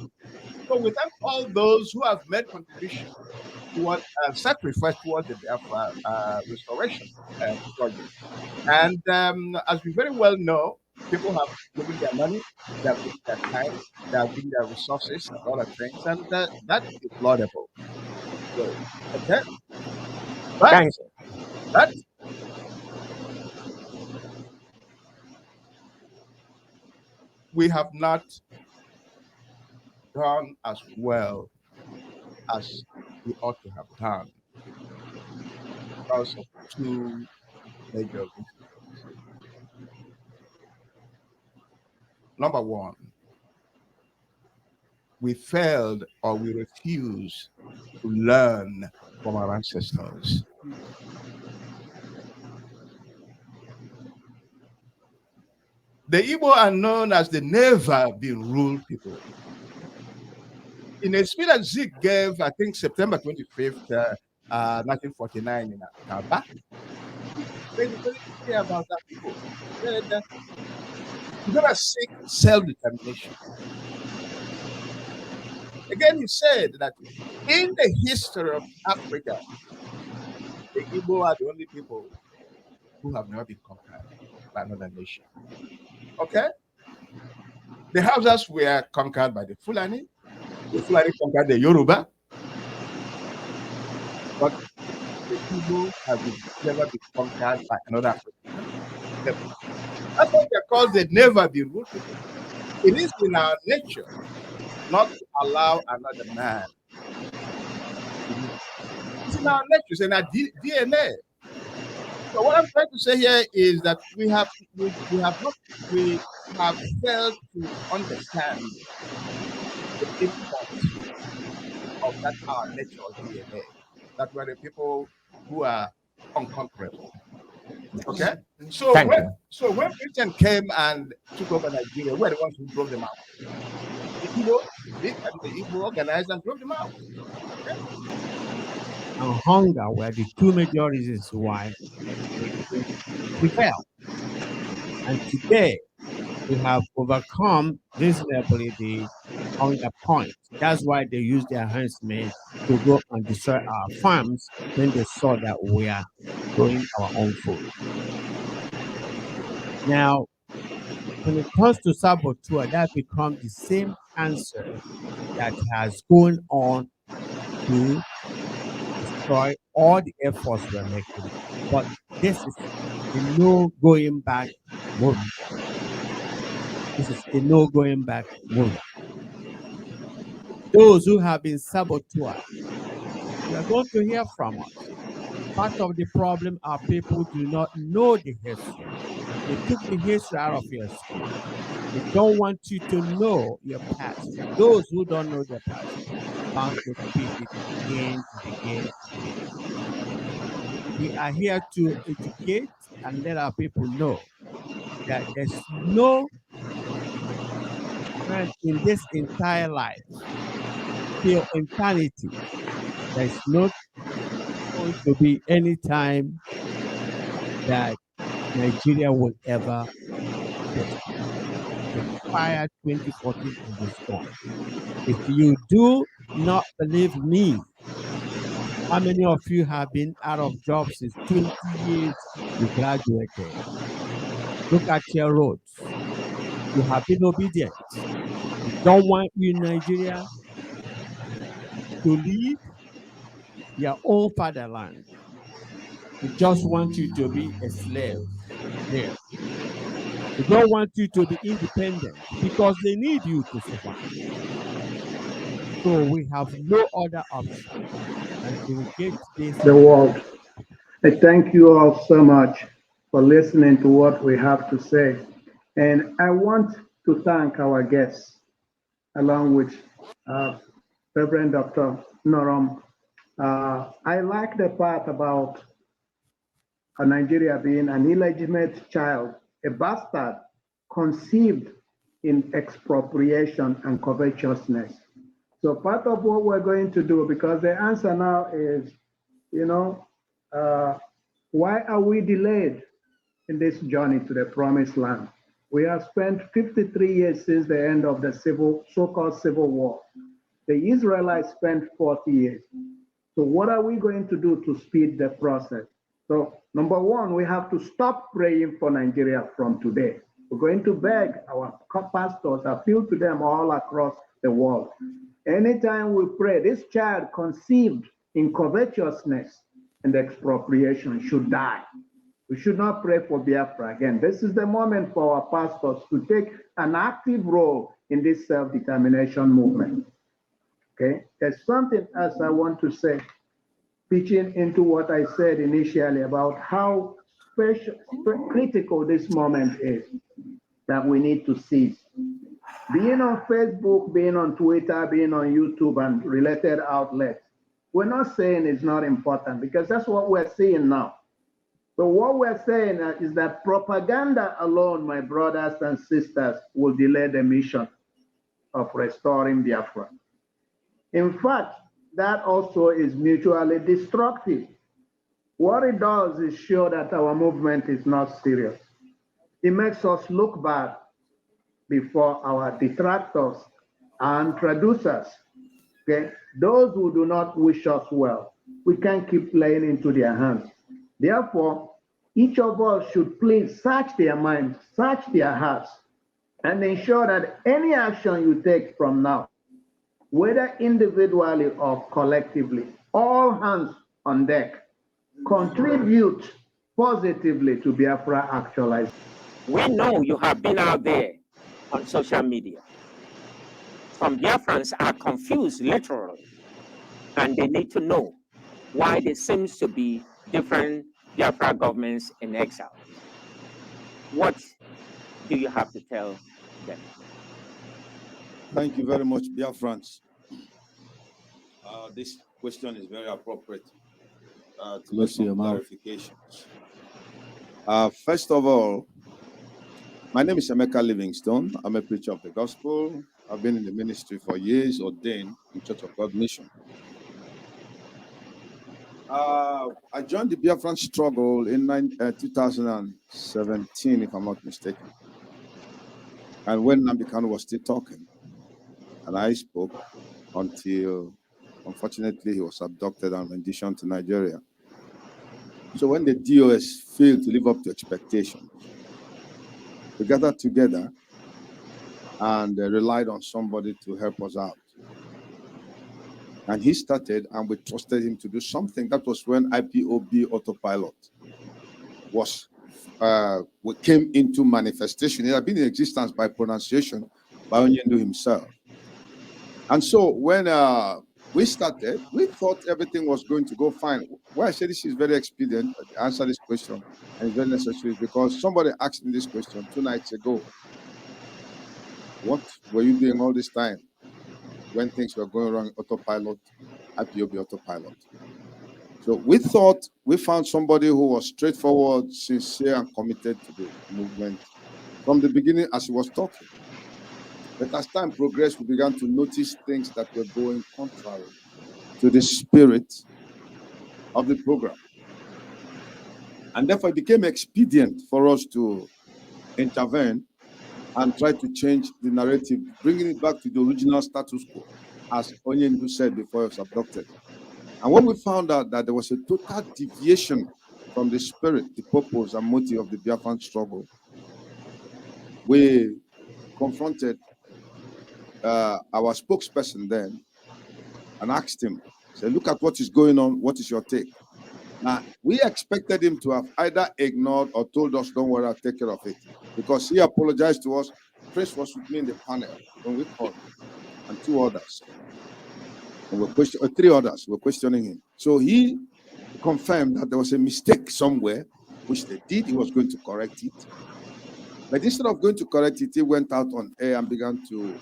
[SPEAKER 7] So we thank all those who have made contribution towards sacrifice towards the Biafra restoration project. And as we very well know, people have given their money, they have given their time, they have given their resources and other things, and that is laudable. So, okay? But we have not done as well as we ought to have done because of two major reasons. Number one, we failed or we refused to learn from our ancestors. The Igbo are known as the never been ruled people. In a speech that Zeke gave, I think September 25th,
[SPEAKER 6] 1949 in Akaba. Very, very clear about that people. Said, you're gonna seek self-determination. Again, he said that in the history of Africa, the Igbo are the only people who have never been conquered by another nation. Okay? The Hausas were conquered by the Fulani. The Fulani conquered the Yoruba. But the Igbo have never been conquered by another African. Never. That's what they're called the never be ruled people. It is in our nature not to allow another man. It's in our nature, it's in our DNA. So what I'm trying to say here is that we have failed to understand the import of that our nature or DNA. That we're the people who are unconquerable. Okay? So when Britain came and took over Nigeria, we're the ones who drove them out. The Igbo organized and drove them out. Okay?
[SPEAKER 9] And hunger were the two major reasons why we fell. And today, we have overcome reasonably the hunger point. That's why they use their huntsmen to go and destroy our farms when they saw that we are growing our own food. Now, when it comes to saboteur, that becomes the same answer that has gone on to destroy all the efforts we're making. But this is the no going back movement. This is the no going back movement. Those who have been saboteurs, you are going to hear from us. Part of the problem are people do not know the history. They took the history out of your school. They don't want you to know your past. Those who don't know their past bound to repeat it again and again and again. We are here to educate and let our people know that there's no man in this entire life till eternity. There's not going to be any time that Nigeria will ever expire 2014 in this form. If you do not believe me, how many of you have been out of jobs since 20 years you graduated? Look at your roads. You have been obedient. You don't want you in Nigeria to leave your own fatherland. They just want you to be a slave there. They don't want you to be independent because they need you to survive. So we have no other option than to get this.
[SPEAKER 3] The world. I thank you all so much for listening to what we have to say. And I want to thank our guests, along with Reverend Dr. Norom. I like the part about Nigeria being an illegitimate child, a bastard conceived in expropriation and covetousness. So part of what we're going to do, because the answer now is, why are we delayed in this journey to the promised land? We have spent 53 years since the end of the so-called civil war. The Israelites spent 40 years. So what are we going to do to speed the process? So number one, we have to stop praying for Nigeria from today. We're going to beg our pastors, appeal to them all across the world. Anytime we pray, this child conceived in covetousness and expropriation should die. We should not pray for Biafra again. This is the moment for our pastors to take an active role in this self-determination movement. Okay, there's something else I want to say, pitching into what I said initially about how critical this moment is that we need to seize. Being on Facebook, being on Twitter, being on YouTube and related outlets, we're not saying it's not important because that's what we're seeing now. So what we're saying is that propaganda alone, my brothers and sisters, will delay the mission of restoring Biafra. In fact, that also is mutually destructive. What it does is show that our movement is not serious. It makes us look bad before our detractors and producers. Okay, those who do not wish us well, we can't keep playing into their hands. Therefore, each of us should please search their minds, search their hearts, and ensure that any action you take from now, whether individually or collectively, all hands on deck, contribute positively to Biafra actualization.
[SPEAKER 2] We know you have been out there on social media. Some Biafrans are confused literally, and they need to know why there seems to be different Biafra governments in exile. What do you have to tell them?
[SPEAKER 7] Thank you very much, Biafrans. This question is very appropriate to make some clarifications. First of all, my name is Emeka Livingstone. I'm a preacher of the gospel. I've been in the ministry for years, ordained in Church of God Mission. I joined the Biafran struggle in 2017, if I'm not mistaken. And when Nnamdi Kanu was still talking, and I spoke until, unfortunately, he was abducted and renditioned to Nigeria. So when the DOS failed to live up to expectations, we gathered together and relied on somebody to help us out. And he started, and we trusted him to do something. That was when IPOB autopilot came into manifestation. It had been in existence by pronunciation by Onyendu himself. And so when we started, we thought everything was going to go fine. Why I say this is very expedient to answer this question, and it's very necessary, because somebody asked me this question 2 nights ago. What were you doing all this time when things were going wrong? Autopilot, IPOB autopilot. So we thought we found somebody who was straightforward, sincere, and committed to the movement from the beginning as he was talking. But as time progressed, we began to notice things that were going contrary to the spirit of the program. And therefore, it became expedient for us to intervene and try to change the narrative, bringing it back to the original status quo, as Onyendu said before he was abducted. And when we found out that there was a total deviation from the spirit, the purpose, and motive of the Biafran struggle, we confronted our spokesperson then and asked him, said, look at what is going on, what is your take? Now, we expected him to have either ignored or told us, don't worry, I'll take care of it. Because he apologized to us. Prince was with me in the panel when we called him, and 2 others. And 3 others were questioning him. So he confirmed that there was a mistake somewhere, which they did. He was going to correct it. But instead of going to correct it, he went out on air and began to,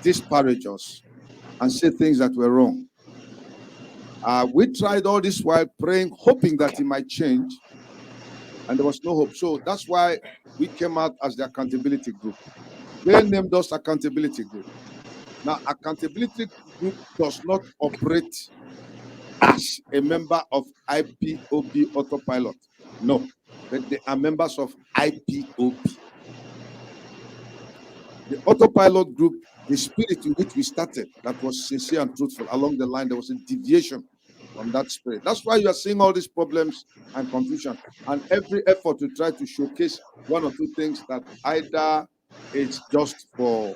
[SPEAKER 7] disparage us and say things that were wrong. We tried all this while praying, hoping that he might change, and there was no hope. So that's why we came out as the accountability group. They named us accountability group. Now, accountability group does not operate as a member of IPOB autopilot. No, but they are members of IPOB. The autopilot group, the spirit in which we started, that was sincere and truthful. Along the line, there was a deviation from that spirit. That's why you are seeing all these problems and confusion, and every effort to try to showcase 1 or 2 things that either it's just for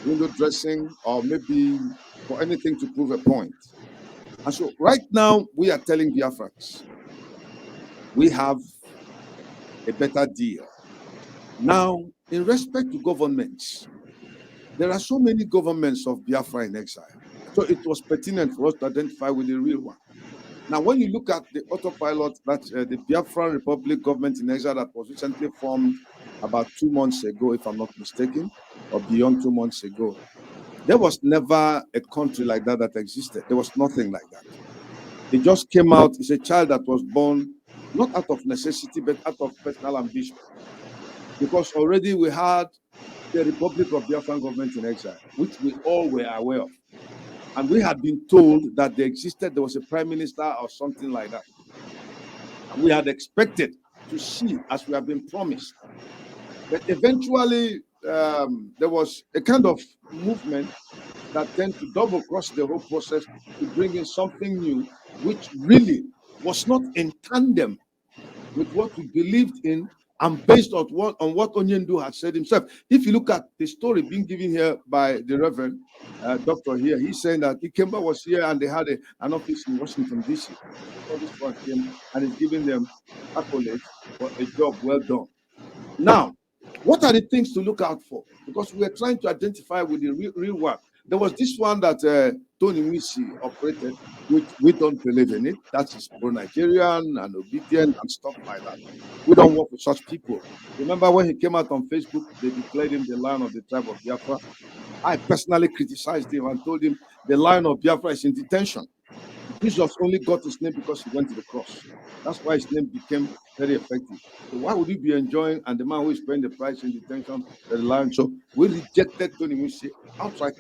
[SPEAKER 7] window dressing or maybe for anything to prove a point. And so right now, we are telling Biafrans, we have a better deal. Now, in respect to governments, there are so many governments of Biafra in exile. So it was pertinent for us to identify with the real one. Now, when you look at the autopilot, that's the Biafran Republic government in exile that was recently formed about 2 months ago, if I'm not mistaken, or beyond 2 months ago, there was never a country like that that existed. There was nothing like that. It just came out. It's a child that was born not out of necessity, but out of personal ambition. Because already we had the Republic of Biafran government in exile, which we all were aware of. And we had been told that there was a prime minister or something like that. And we had expected to see, as we have been promised. But eventually, there was a kind of movement that tend to double cross the whole process to bring in something new, which really was not in tandem with what we believed in and based on what Onyendu had said himself. If you look at the story being given here by the Reverend Doctor here, he's saying that Ikemba was here and they had an office in Washington, D.C. All this one came and is giving them accolades for a job well done. Now, what are the things to look out for? Because we are trying to identify with the real one. There was this one that Tony Misi operated, which we don't believe in it. That is pro-Nigerian and obedient and stuff like that. We don't work with such people. Remember when he came out on Facebook, they declared him the Lion of the tribe of Biafra. I personally criticized him and told him the Lion of Biafra is in detention. Jesus only got his name because he went to the cross. That's why his name became very effective. So why would you be enjoying and the man who is paying the price in detention, the Lion? So we rejected Tony Musi outright.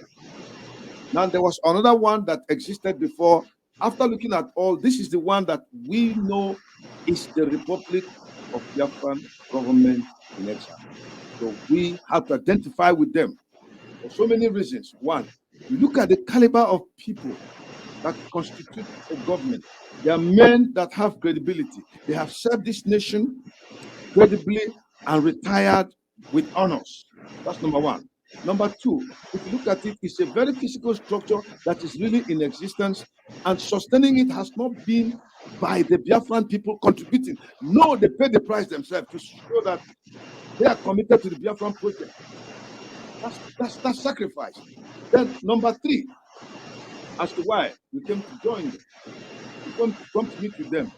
[SPEAKER 7] Now there was another one that existed before. After looking at all, this is the one that we know is the Republic of Biafran government in exile. So we have to identify with them for so many reasons. One, you look at the caliber of people that constitute a government. They are men that have credibility. They have served this nation credibly and retired with honors. That's number one. Number two, if you look at it, it's a very physical structure that is really in existence, and sustaining it has not been by the Biafran people contributing. No, they pay the price themselves to show that they are committed to the Biafran project. That's sacrifice. Then number three, as to why we came to join them, we come to meet with them.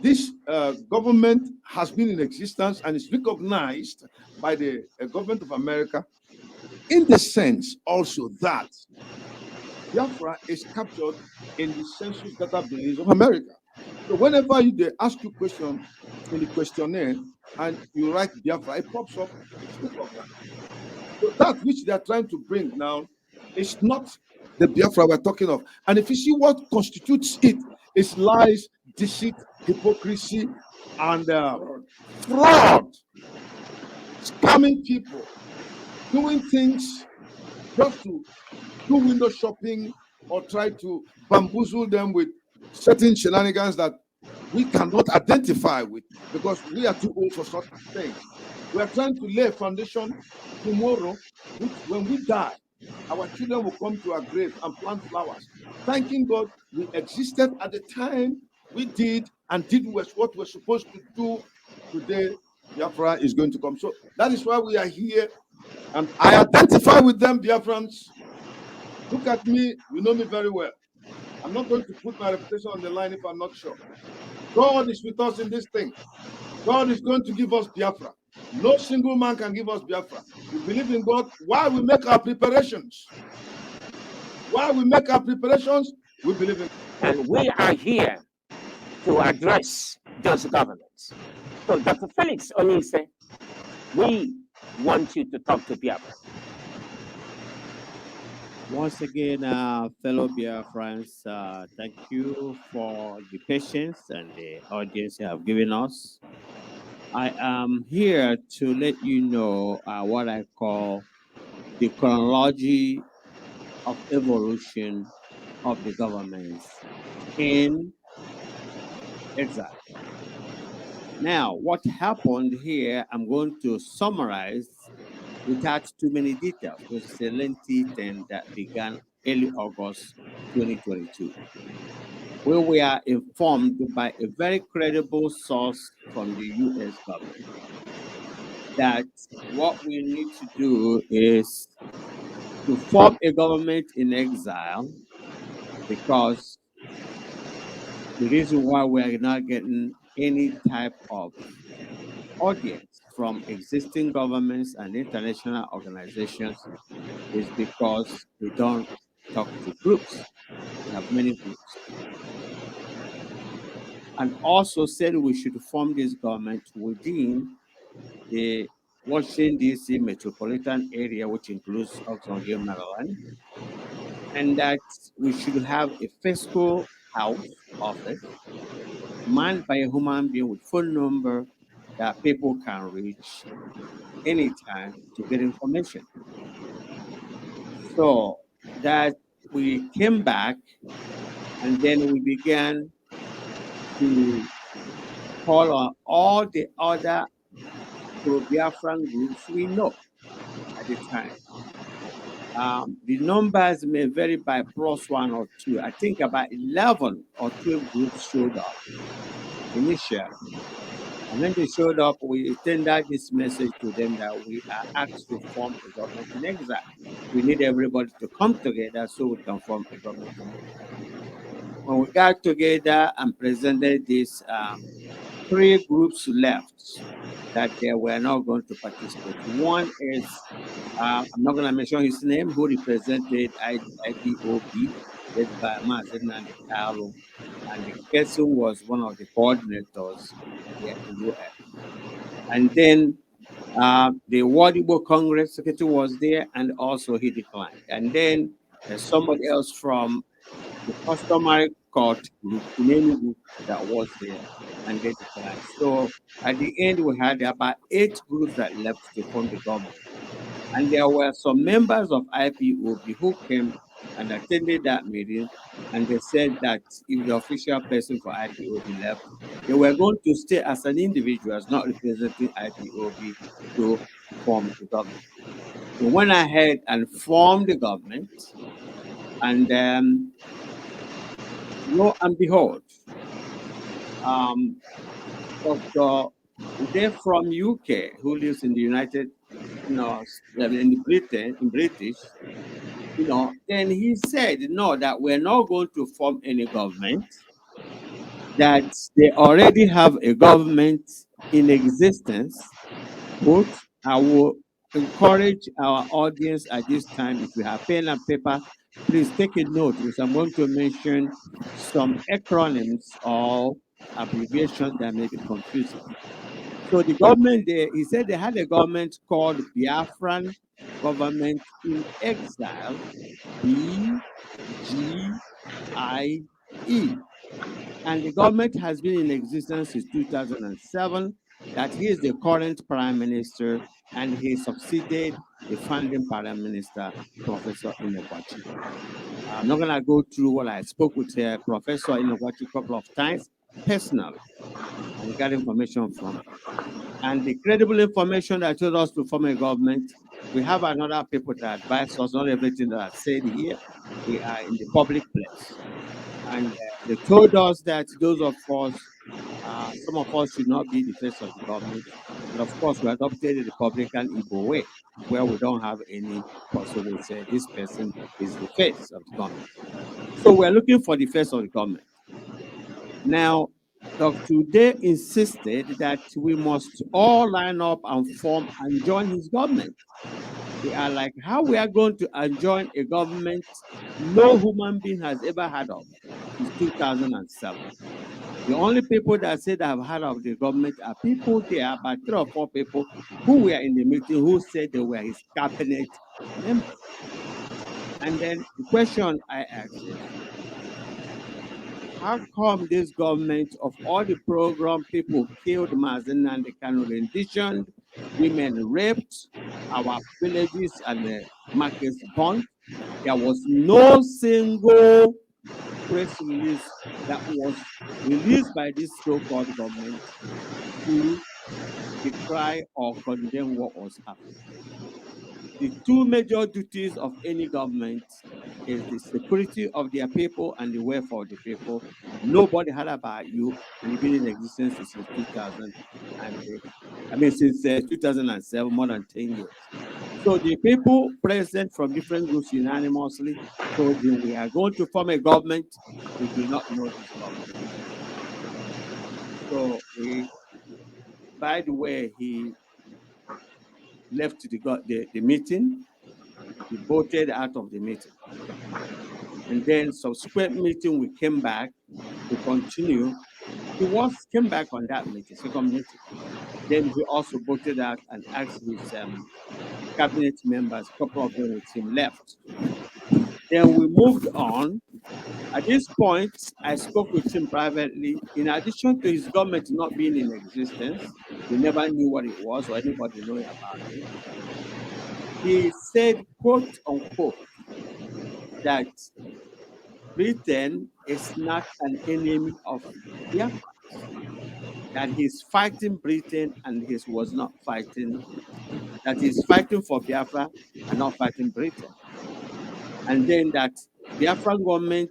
[SPEAKER 7] This government has been in existence and is recognized by the government of America in the sense also that Biafra is captured in the census database of America. So whenever they ask you questions in the questionnaire and you write Biafra, it pops up. So that which they are trying to bring now is not the Biafra we're talking of. And if you see what constitutes it, it's lies, deceit, hypocrisy, and fraud, scamming people, doing things just to do window shopping or try to bamboozle them with certain shenanigans that we cannot identify with because we are too old for such things. We are trying to lay a foundation tomorrow, which when we die, our children will come to our grave and plant flowers. Thanking God we existed at the time we did and did what we're supposed to do. Today, Biafra is going to come. So that is why we are here. And I identify with them, Biafrans. Look at me, you know me very well. I'm not going to put my reputation on the line if I'm not sure. God is with us in this thing. God is going to give us Biafra. No single man can give us Biafra. We believe in God. Why we make our preparations? Why we make our preparations? We believe in
[SPEAKER 2] God. And we are here to address those governments. So Dr. Felix Onise, we want you to talk to Biafra.
[SPEAKER 9] Once again, fellow Biafrans, thank you for the patience and the audience you have given us. I am here to let you know what I call the chronology of evolution of the governments in exile. Now, what happened here, I'm going to summarize without too many details because it's a lengthy thing that began early August 2022. Where we are informed by a very credible source from the US government that what we need to do is to form a government in exile because the reason why we are not getting any type of audience from existing governments and international organizations is because we don't talk to groups. We have many groups. And also said we should form this government within the Washington, D.C. metropolitan area, which includes Oxnard, Maryland,
[SPEAKER 10] and that we should have a fiscal house office manned by a human being with phone number that people can reach anytime to get information. So that we came back and then we began to call on all the other pro-Biafran groups we know at the time. The numbers may vary by plus one or two. I think about 11 or 12 groups showed up initially. And when they showed up, we tendered this message to them that we are asked to form a government in exile. We need everybody to come together so we can form a government in exile. When we got together and presented this, 3 groups left that they were not going to participate. One is, I'm not going to mention his name, who represented IPOB, led by Mazen Nandekalo, and the person was one of the coordinators here in US. And then the World Igbo Congress secretary was there, and also he declined. And then somebody else from the customary court group in any group that was there, and they declined. So at the end, we had about 8 groups that left to form the government. And there were some members of IPOB who came and attended that meeting, and they said that if the official person for IPOB left, they were going to stay as an individual, not representing IPOB, to form the government. We went ahead and formed the government, and lo and behold, Dr. Uday from UK, who lives in the United, in British, then he said, no, that we're not going to form any government, that they already have a government in existence. But I will encourage our audience at this time, if you have pen and paper, please take a note, because I'm going to mention some acronyms or abbreviations that may be confusing. So the government, he said they had a government called Biafran Government in Exile, BGIE. And the government has been in existence since 2007, that he is the current prime minister, and he succeeded the founding prime minister, Professor Inogwachi. I'm not going to go through what I spoke with Professor Inogwachi a couple of times personally, and got information from him. And the credible information that told us to form a government, we have another people that advise us. Not everything that I said here, we are in the public place. And they told us that those of us, some of us should not be the face of the government. But of course, we adopted the Republican Igbo way, where we don't have any person who say this person is the face of the government. So we're looking for the face of the government. Now, Dr. Uday insisted that we must all line up and form and join his government. They are like, how we are going to join a government no human being has ever heard of since 2007. The only people that said have heard of the government are people there, about 3 or 4 people who were in the meeting who said they were his cabinet members. And then the question I asked is, how come this government, of all the program people killed, Mazen Nandekano renditioned, women raped, our villages and markets burnt, there was no single press release that was released by this so-called government to decry or condemn what was happening? The 2 major duties of any government is the security of their people and the welfare of the people. Nobody heard about you, and you've been in existence since 2007, more than 10 years. So the people present from different groups unanimously told him, we are going to form a government. We do not know this government. So by the way, he left the meeting. He voted out of the meeting. And then subsequent meeting, we came back to continue. He came back on that meeting, second meeting. Then he also voted out and asked his cabinet members, a couple of them with him left. Then we moved on. At this point, I spoke with him privately. In addition to his government not being in existence, we never knew what it was or anybody knowing about it. He said, quote unquote, that Britain is not an enemy of Biafra, that he's fighting Britain and he was not fighting, that he's fighting for Biafra and not fighting Britain. And then that Biafran government,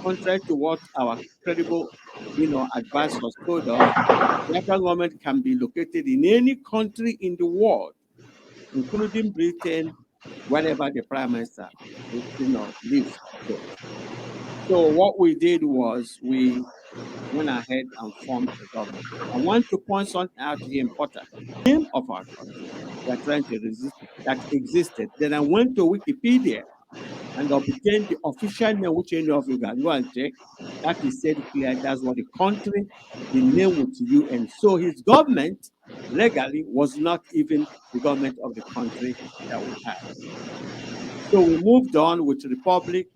[SPEAKER 10] contrary to what our credible, advisors told us, Biafran government can be located in any country in the world, including Britain, wherever the prime minister, lives. So what we did was we went ahead and formed a government. I want to point something out here important. The name of our country we are trying to resist that existed. Then I went to Wikipedia and obtained the official name, which any of you can go and check. That is said clear. That's what the country, the name was UN. So his government legally was not even the government of the country that we had. So we moved on with the Republic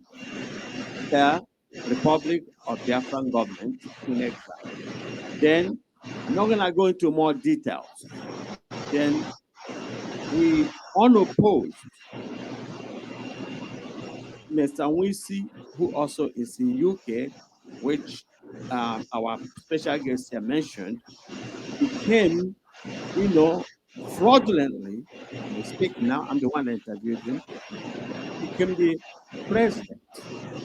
[SPEAKER 10] of Biafran government in exile. Then I'm not gonna go into more details. Then we unopposed Mr. Nwisi, who also is in UK, which our special guest here mentioned, became, fraudulently, we speak now, I'm the one that interviewed him, became the president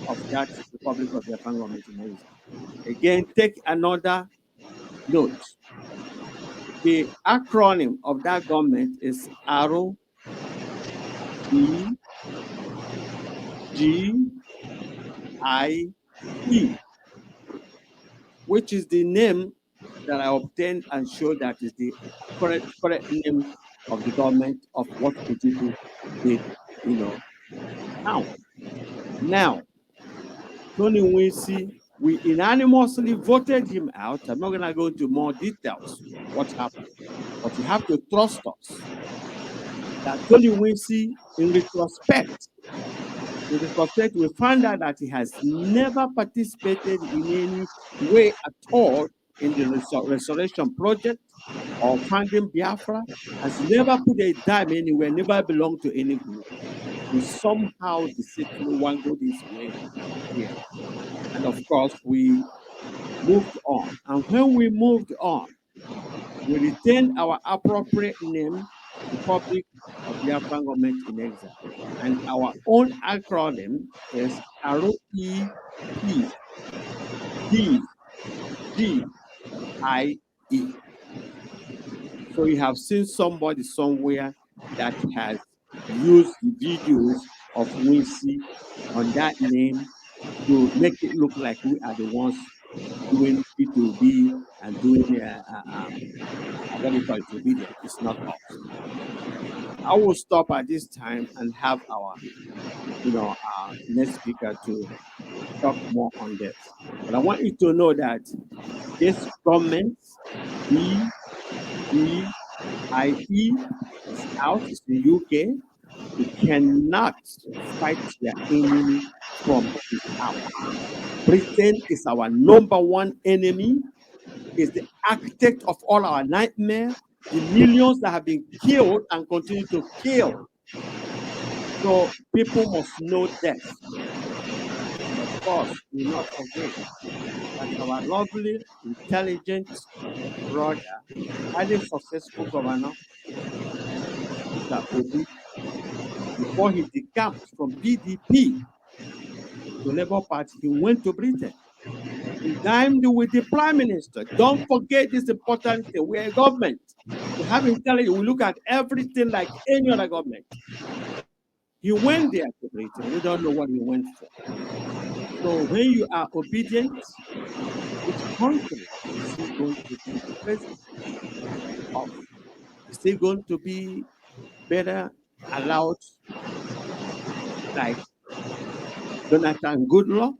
[SPEAKER 10] of that Republic of the government in Asia. Again, take another note. The acronym of that government is ROEGIE, which is the name that I obtained and showed that is the correct name of the government of what Ojukwu did, Now, Tony Nwisi, we unanimously voted him out. I'm not going to go into more details what happened, but you have to trust us that Tony Nwisi, in retrospect, we found out that he has never participated in any way at all in the restoration project or finding Biafra, has never put a dime anywhere, never belonged to any group. We somehow deceitfully wangled his way here. And of course, we moved on. And when we moved on, we retained our appropriate name, Republic of Biafran Government in Exile. And our own acronym is ROEGIE. So you have seen somebody somewhere that has used the videos of Nwisi on that name to make it look like we are the ones doing P2B and doing what do you call it, obedience. It's not us. I will stop at this time and have our next speaker to talk more on this. But I want you to know that this government, BEIE, is out, it's the UK. We cannot fight their enemy from his house. Britain is our number one enemy, is the architect of all our nightmares, the millions that have been killed and continue to kill. So people must know that. Of course, we not forget that our lovely, intelligent brother, highly successful governor, Mr. Obi, before he decamped from PDP to Labour Party, he went to Britain. He dined with the Prime Minister. Don't forget this important thing. We're a government. We have intelligence. We look at everything like any other government. He went there to Britain. We don't know what he went for. So when you are obedient, which country is he going to be the president of? Is he going to be better allowed like Jonathan Goodluck?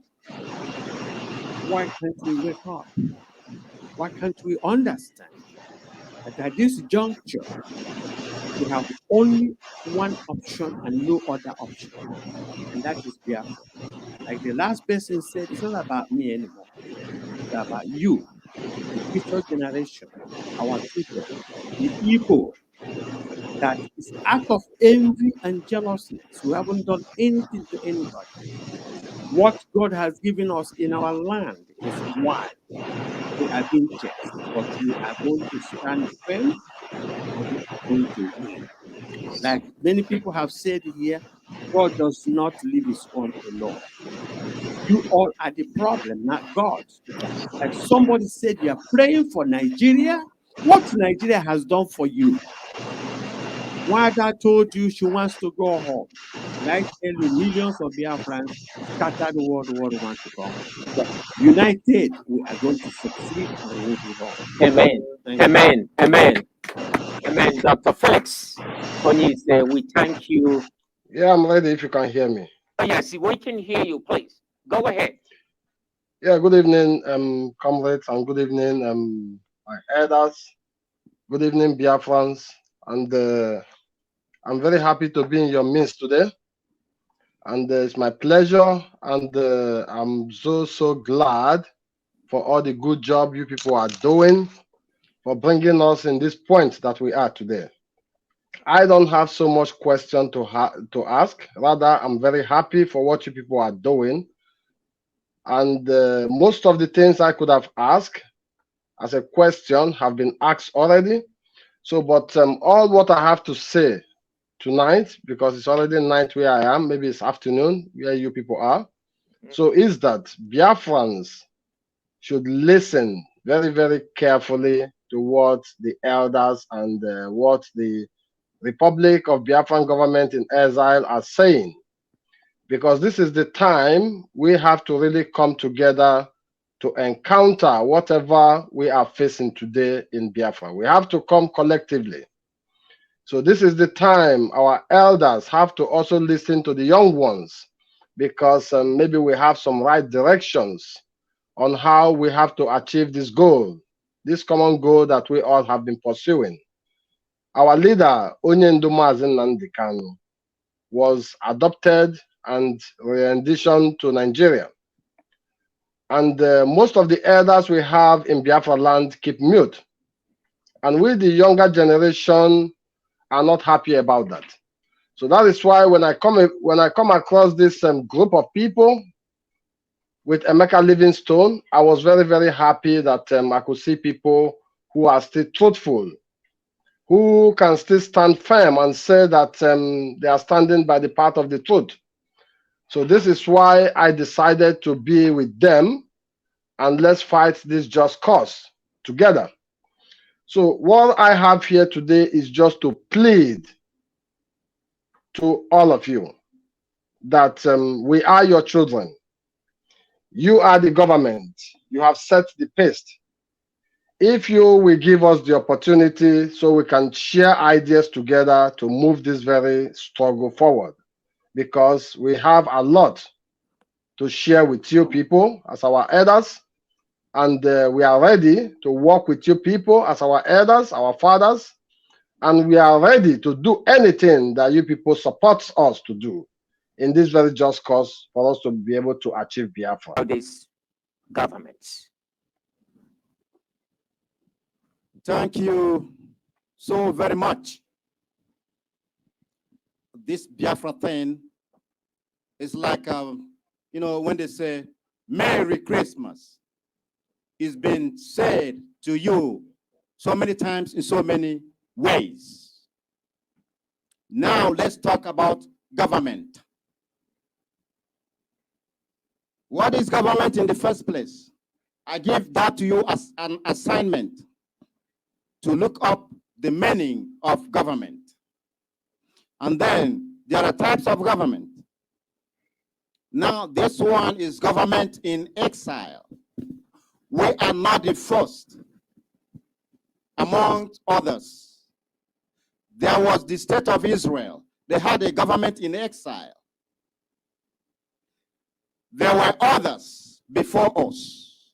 [SPEAKER 10] Why can't we wake up? Why can't we understand that at this juncture, We have only one option and no other option, and that is Biafra. Like the last person said, it's not about me anymore. It's about you, the future generation, our children, the people that is out of envy and jealousy. We haven't done anything to anybody. What God has given us in our land is wide. We are being chased, but we are going to stand firm and we are going to win. Like many people have said here, God does not leave his own alone. You all are the problem, not God. Like somebody said, you are praying for Nigeria. What Nigeria has done for you? Wanda told you she wants to go home. Like tell you, millions of Biafrans scattered the world want to go home. United, we are going to succeed and we will be home.
[SPEAKER 2] Amen.
[SPEAKER 10] Thank you.
[SPEAKER 2] Amen. Amen. Amen. Dr. Felix Onise, we thank you.
[SPEAKER 11] Yeah, I'm ready if you can hear me.
[SPEAKER 2] Oh, yes, we can hear you, please. Go ahead.
[SPEAKER 11] Yeah, good evening, comrades, and good evening, my elders. Good evening, Biafrans. And I'm very happy to be in your midst today. And it's my pleasure, and I'm so glad for all the good job you people are doing for bringing us in this point that we are today. I don't have so much question to ask. Rather, I'm very happy for what you people are doing. And most of the things I could have asked as a question have been asked already. So, but all what I have to say tonight, because it's already night where I am, maybe it's afternoon where you people are. So is that Biafrans should listen very carefully to what the elders and what the Republic of Biafran government in exile are saying. Because this is the time we have to really come together to encounter whatever we are facing today in Biafra. We have to come collectively. So this is the time our elders have to also listen to the young ones, because maybe we have some right directions on how we have to achieve this goal, this common goal that we all have been pursuing. Our leader, Onyendu Mazi Nnamdi Kanu, was adopted and renditioned to Nigeria. And most of the elders we have in Biafra land keep mute. And we, the younger generation, are not happy about that. So that is why when I come across this group of people with Emeka Livingstone, I was very happy that I could see people who are still truthful, who can still stand firm and say that they are standing by the path of the truth. So this is why I decided to be with them, and let's fight this just cause together. So what I have here today is just to plead to all of you that we are your children. You are the government. You have set the pace. If you will give us the opportunity so we can share ideas together to move this very struggle forward, because we have a lot to share with you people as our elders, and we are ready to work with you people as our elders, our fathers, and we are ready to do anything that you people support us to do in this very just cause for us to be able to achieve Biafra.
[SPEAKER 2] This government.
[SPEAKER 4] Thank you so very much. This Biafra thing is like, you know, when they say Merry Christmas, it's been said to you so many times in so many ways. Now let's talk about government. What is government in the first place? I give that to you as an assignment to look up the meaning of government. And then there are types of government. Now this one is government in exile. We are not the first. Among others, there was the state of Israel. They had a government in exile. There were others before us.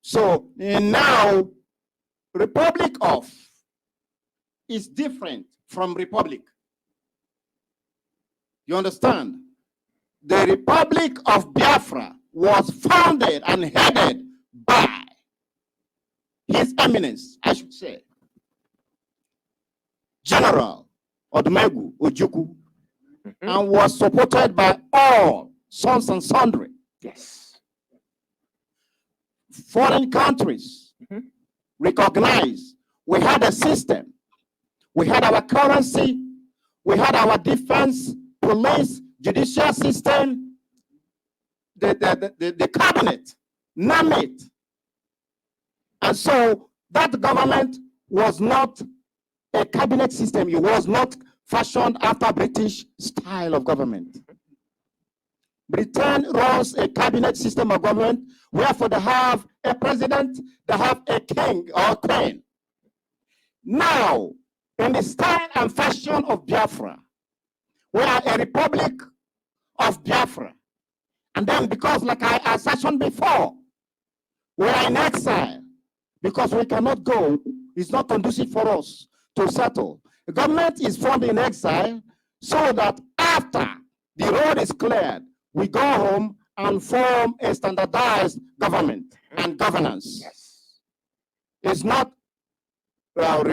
[SPEAKER 4] So now, Republic of is different
[SPEAKER 12] from republic. You understand? The Republic of Biafra was founded and headed by His Eminence, I should say, General Odumegu Ojukwu, and was supported by all sons and sundry.
[SPEAKER 2] Yes.
[SPEAKER 12] Foreign countries recognized we had a system, we had our currency, we had our defense, police, judicial system, the cabinet, name it. And so that government was not a cabinet system. It was not fashioned after British style of government. Britain runs a cabinet system of government, wherefore they have a president, they have a king or queen. Now, in the style and fashion of Biafra, we are a republic of Biafra. And then because, like I asserted before, we are in exile because we cannot go. It's not conducive for us to settle. The government is formed in exile so that after the road is cleared, we go home and form a standardized government and governance.
[SPEAKER 2] Yes.
[SPEAKER 12] It's not Biafra, how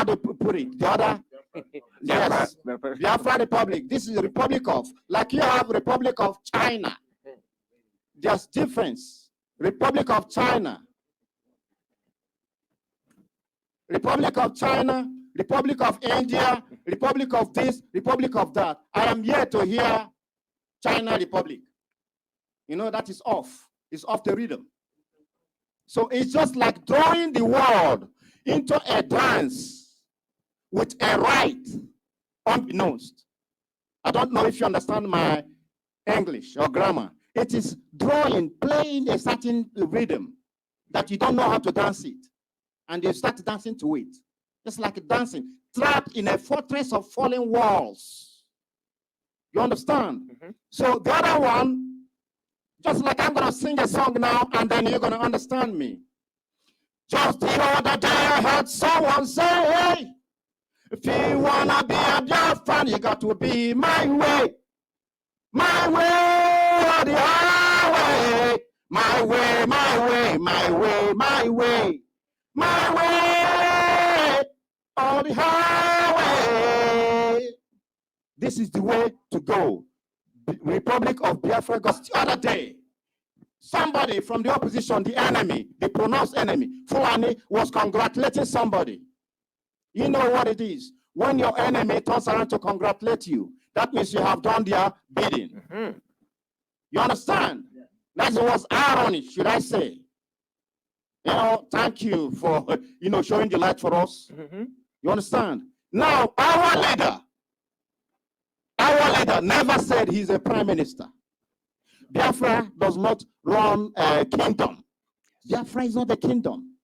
[SPEAKER 12] do you put it? The other? Yes, Biafra Republic. This is the Republic of, like you have Republic of China. There's difference. Republic of China. Republic of China, Republic of India, Republic of this, Republic of that. I am here to hear China Republic. You know, that is off. It's off the rhythm. So it's just like throwing the world into a dance with a rite unbeknownst. I don't know if you understand my English or grammar. It is drawing, playing a certain rhythm that you don't know how to dance it. And you start dancing to it. Just like dancing, trapped in a fortress of falling walls. You understand? So the other one, just like I'm going to sing a song now, and then you're going to understand me. Just the other day I heard someone say, hey, if you want to be a Biafran, you got to be my way. My way or the highway. My way, my way, my way, my way. My way or the highway. This is the way to go. The Republic of Biafra. Because the other day, somebody from the opposition, the enemy, the pronounced enemy, Fulani, was congratulating somebody. You know what it is. When your enemy turns around to congratulate you, that means you have done their bidding. You understand? That was irony, should I say. You know, thank you for, you know, showing the light for us. You understand? Now, our leader never said he's a prime minister. Biafra does not run a kingdom. Biafra is not a kingdom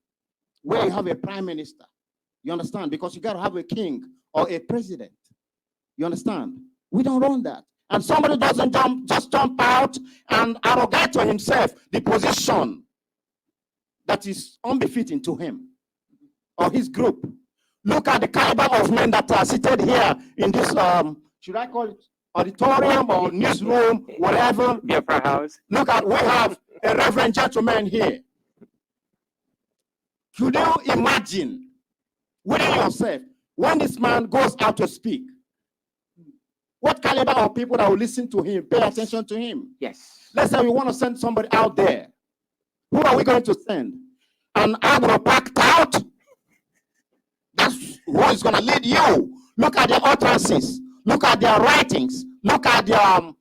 [SPEAKER 12] where you have a prime minister. You understand? Because you got to have a king or a president. You understand? We don't run that. And somebody doesn't just jump out and arrogate to himself the position that is unbefitting to him or his group. Look at the caliber of men that are seated here in this, should I call it auditorium or newsroom, whatever.
[SPEAKER 2] Biafra House.
[SPEAKER 12] Look at, we have a reverend gentleman here. Could you imagine within yourself when this man goes out to speak? What caliber of people that will listen to him, pay attention to him?
[SPEAKER 2] Yes.
[SPEAKER 12] Let's say we want to send somebody out there. Who are we going to send? An agro-packed out? That's who is going to lead you. Look at their utterances. Look at their writings. Look at their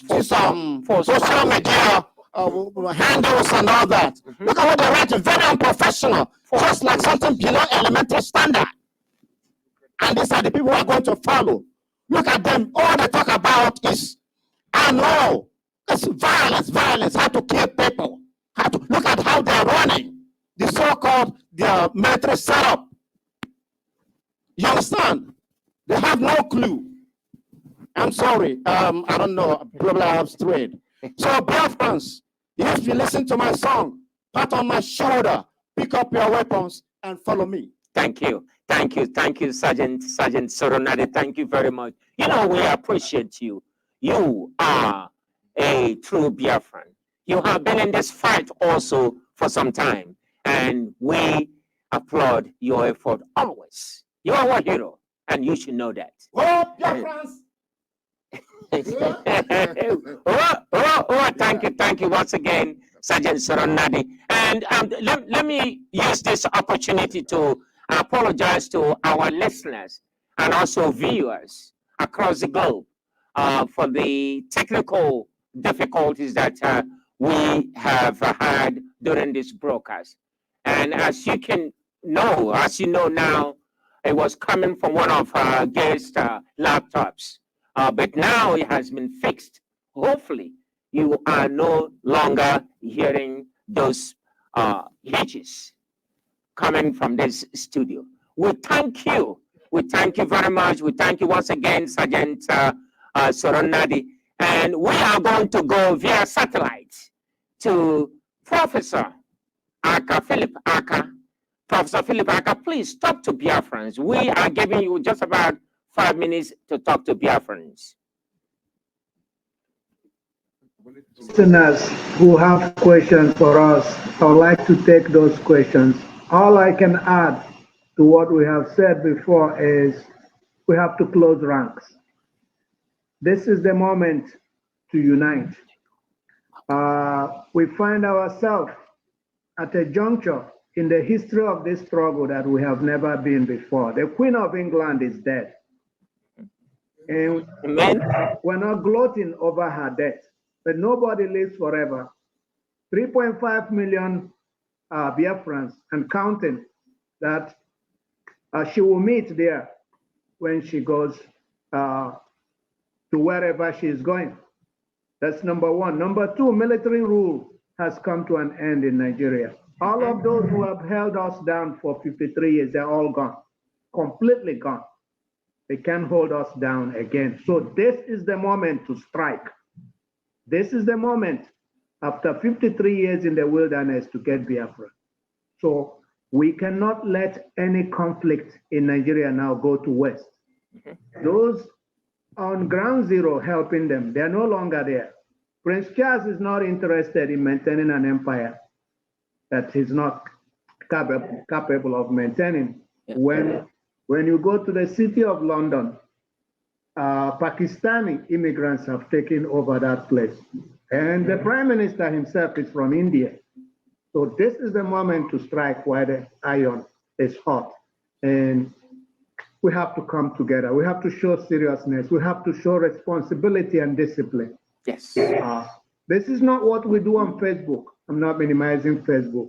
[SPEAKER 12] social media handles and all that. Look at what they're writing. Very unprofessional. Just like something below elementary standard. And these are the people who are going to follow. Look at them. All they talk about is, I know, it's violence, how to kill people. How to look at how they're running the so-called their military setup. You understand? They have no clue. I'm sorry. I don't know. Probably I have strayed. So, Biafrans, if you listen to my song, pat on my shoulder, pick up your weapons and follow me.
[SPEAKER 2] Thank you. Thank you. Thank you, Sergeant Soronade. Thank you very much. You know, we appreciate you. You are a true Biafran. You have been in this fight also for some time, and we applaud your effort always. You are our hero, and you should know that.
[SPEAKER 12] Oh, Biafrans!
[SPEAKER 2] Thank you once again, Sergeant Soronade. And let me use this opportunity to apologize to our listeners and also viewers across the globe for the technical difficulties that we have had during this broadcast. And as you know now, it was coming from one of our guest laptops. But now it has been fixed. Hopefully, you are no longer hearing those hitches coming from this studio. We thank you. We thank you very much. We thank you once again, Sergeant Soronade. And we are going to go via satellite to Professor Aka, Philip Aka. Professor Philip Aka, please talk to Biafrans. We are giving you just about 5 minutes to talk to Biafrans.
[SPEAKER 3] Listeners who have questions for us, I would like to take those questions. All I can add to what we have said before is we have to close ranks. This is the moment to unite. We find ourselves at a juncture in the history of this struggle that we have never been before. The Queen of England is dead. And we're not gloating over her death, but nobody lives forever. 3.5 million Biafrans and counting that she will meet there when she goes to wherever she is going. That's number one. Number two, military rule has come to an end in Nigeria. All of those who have held us down for 53 years, they're all gone, completely gone. They can't hold us down again. So this is the moment to strike. This is the moment after 53 years in the wilderness to get Biafra. So we cannot let any conflict in Nigeria now go to West. Those on ground zero helping them, they're no longer there. Prince Charles is not interested in maintaining an empire that he's not capable of maintaining. When you go to the city of London, Pakistani immigrants have taken over that place. And the prime minister himself is from India. So this is the moment to strike while the iron is hot. And we have to come together. We have to show seriousness. We have to show responsibility and discipline.
[SPEAKER 2] Yes.
[SPEAKER 3] This is not what we do on Facebook. I'm not minimizing Facebook.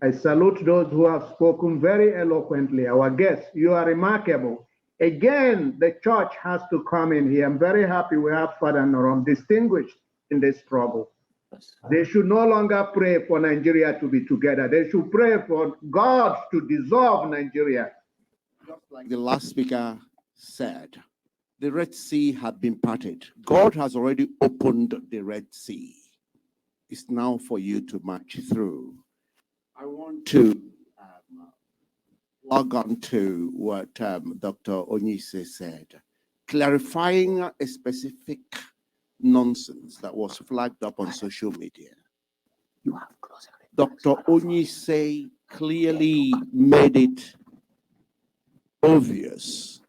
[SPEAKER 3] I salute those who have spoken very eloquently. Our guests, you are remarkable. Again, the church has to come in here. I'm very happy we have Father Norom distinguished in this struggle. They should no longer pray for Nigeria to be together. They should pray for God to dissolve Nigeria.
[SPEAKER 10] Just like the last speaker said, the Red Sea had been parted. God has already opened the Red Sea. It's now for you to march through. I want to log on to what Dr. Onyise said, clarifying a specific nonsense that was flagged up on social media. Dr. Onyise clearly made it obvious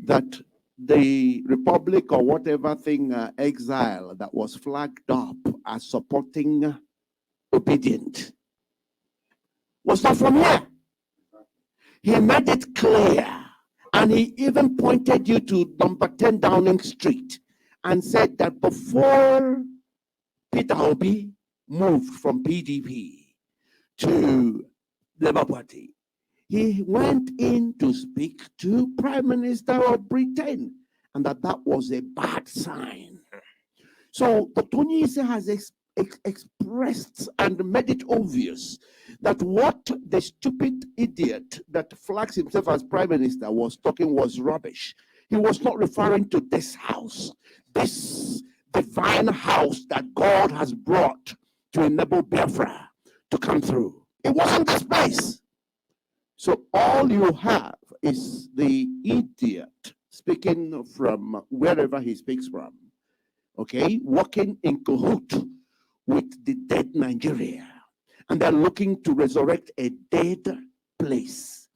[SPEAKER 10] that the Republic or whatever thing, exile that was flagged up as supporting obedient was not from here. He made it clear, and he even pointed you to number 10 Downing Street and said that before Peter Obi moved from PDP to Labour Party, he went in to speak to Prime Minister of Britain, and that was a bad sign. So Dr. Onyise has expressed and made it obvious that what the stupid idiot that flags himself as Prime Minister was talking was rubbish. He was not referring to this house, this divine house that God has brought to enable Biafra to come through.
[SPEAKER 13] It wasn't this place. So all you have is the idiot speaking from wherever he speaks from, okay, working in cahoot with the dead Nigeria. And they're looking to resurrect a dead place,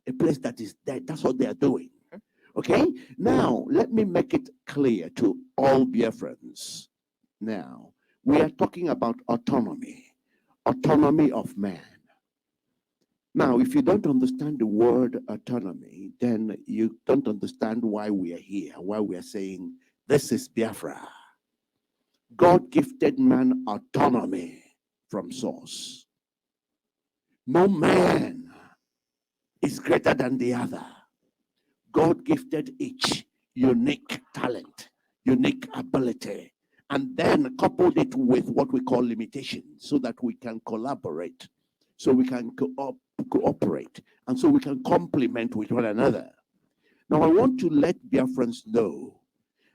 [SPEAKER 13] a place that is dead. That's what they are doing. Okay, now let me make it clear to all Biafrans. Now, we are talking about autonomy of man. Now, if you don't understand the word autonomy, then you don't understand why we are here, why we are saying this is Biafra. God gifted man autonomy from source. No man is greater than the other. God gifted each unique talent, unique ability, and then coupled it with what we call limitations so that we can collaborate, so we can cooperate, and so we can complement with one another. Now, I want to let Biafrans know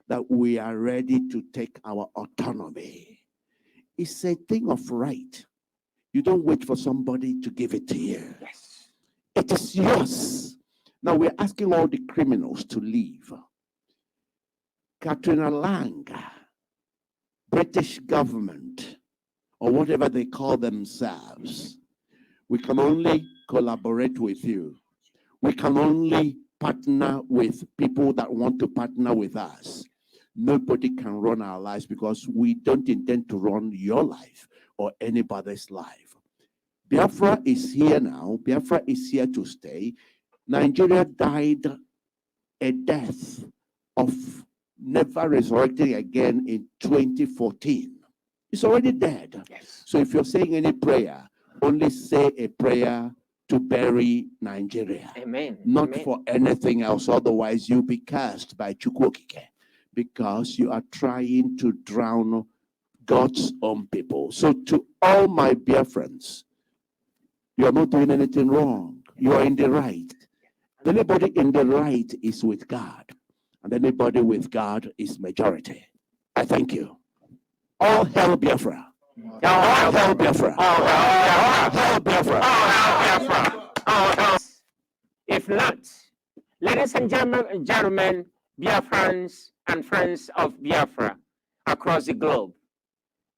[SPEAKER 13] that we are ready to take our autonomy. It's a thing of right. You don't wait for somebody to give it to you.
[SPEAKER 2] Yes.
[SPEAKER 13] It is yours. Now we're asking all the criminals to leave. Katrina Lang, British government, or whatever they call themselves, we can only collaborate with you. We can only partner with people that want to partner with us. Nobody can run our lives because we don't intend to run your life or anybody's life. Biafra is here now. Biafra is here to stay. Nigeria died a death of never resurrecting again in 2014. It's already dead.
[SPEAKER 2] Yes.
[SPEAKER 13] So if you're saying any prayer, only say a prayer to bury Nigeria.
[SPEAKER 2] Amen.
[SPEAKER 13] Not
[SPEAKER 2] Amen.
[SPEAKER 13] for anything else. Otherwise, you'll be cursed by Chukwokike because you are trying to drown God's own people. So to all my dear friends, you are not doing anything wrong. You are in the right. Anybody in the right is with God, and anybody with God is majority. I thank you. All hell Biafra. All hell Biafra. All hell Biafra.
[SPEAKER 2] All hell. If not, ladies and gentlemen, Biafrans and friends of Biafra across the globe,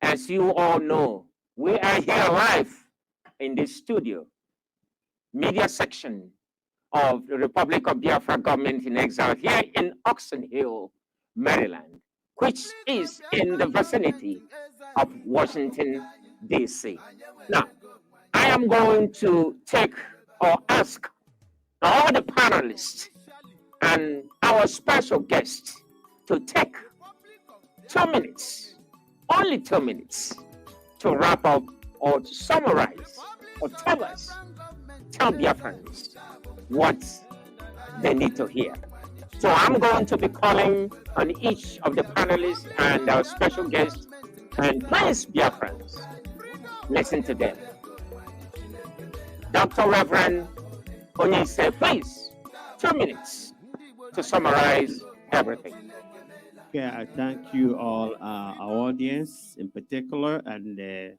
[SPEAKER 2] as you all know, we are here live in the studio, media section of the Republic of Biafra Government in Exile here in Oxon Hill, Maryland, which is in the vicinity of Washington, D.C. Now, I am going to take or ask all the panelists and our special guest to take 2 minutes, only 2 minutes, to wrap up or to summarize or tell us, tell Biafrans what they need to hear. So I'm going to be calling on each of the panelists and our special guest, and please, Biafrans, listen to them. Dr. Reverend Onyise, please, 2 minutes to summarize everything.
[SPEAKER 10] Okay, I thank you all, our audience in particular, and the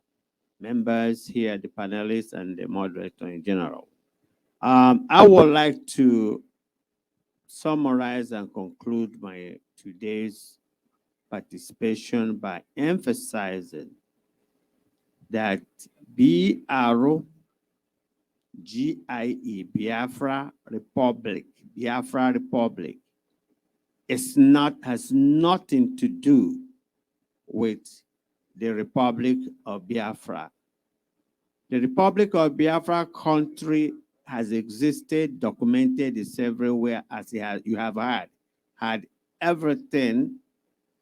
[SPEAKER 10] members here, the panelists, and the moderator in general. I would like to summarize and conclude my today's participation by emphasizing that BRGIE, Biafra Republic, has nothing to do with the Republic of Biafra. The Republic of Biafra country has existed, documented, is everywhere, as you have had everything.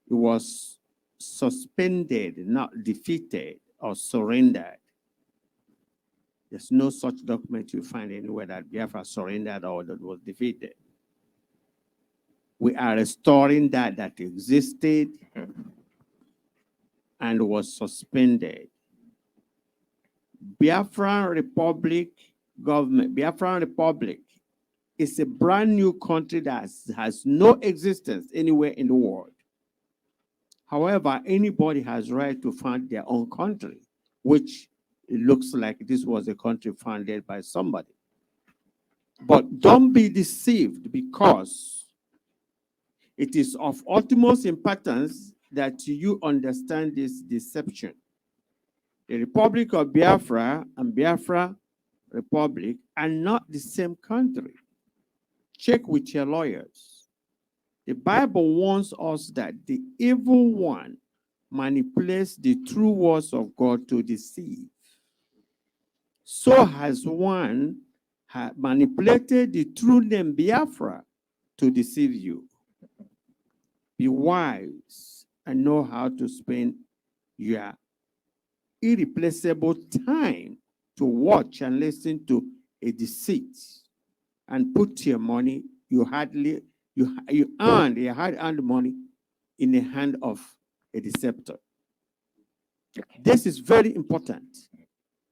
[SPEAKER 10] It was suspended, not defeated or surrendered. There's no such document you find anywhere that Biafra surrendered or that was defeated. We are restoring that existed and was suspended. Biafran Republic government, Biafran Republic is a brand new country that has no existence anywhere in the world. However, anybody has right to found their own country, which it looks like this was a country founded by somebody. But don't be deceived, because it is of utmost importance that you understand this deception. The Republic of Biafra and Biafra Republic are not the same country. Check with your lawyers. The Bible warns us that the evil one manipulates the true words of God to deceive. So has one manipulated the true name Biafra to deceive you. Be wise and know how to spend your irreplaceable time to watch and listen to a deceit, and put your money, you earned your hard-earned money in the hand of a deceptor. This is very important.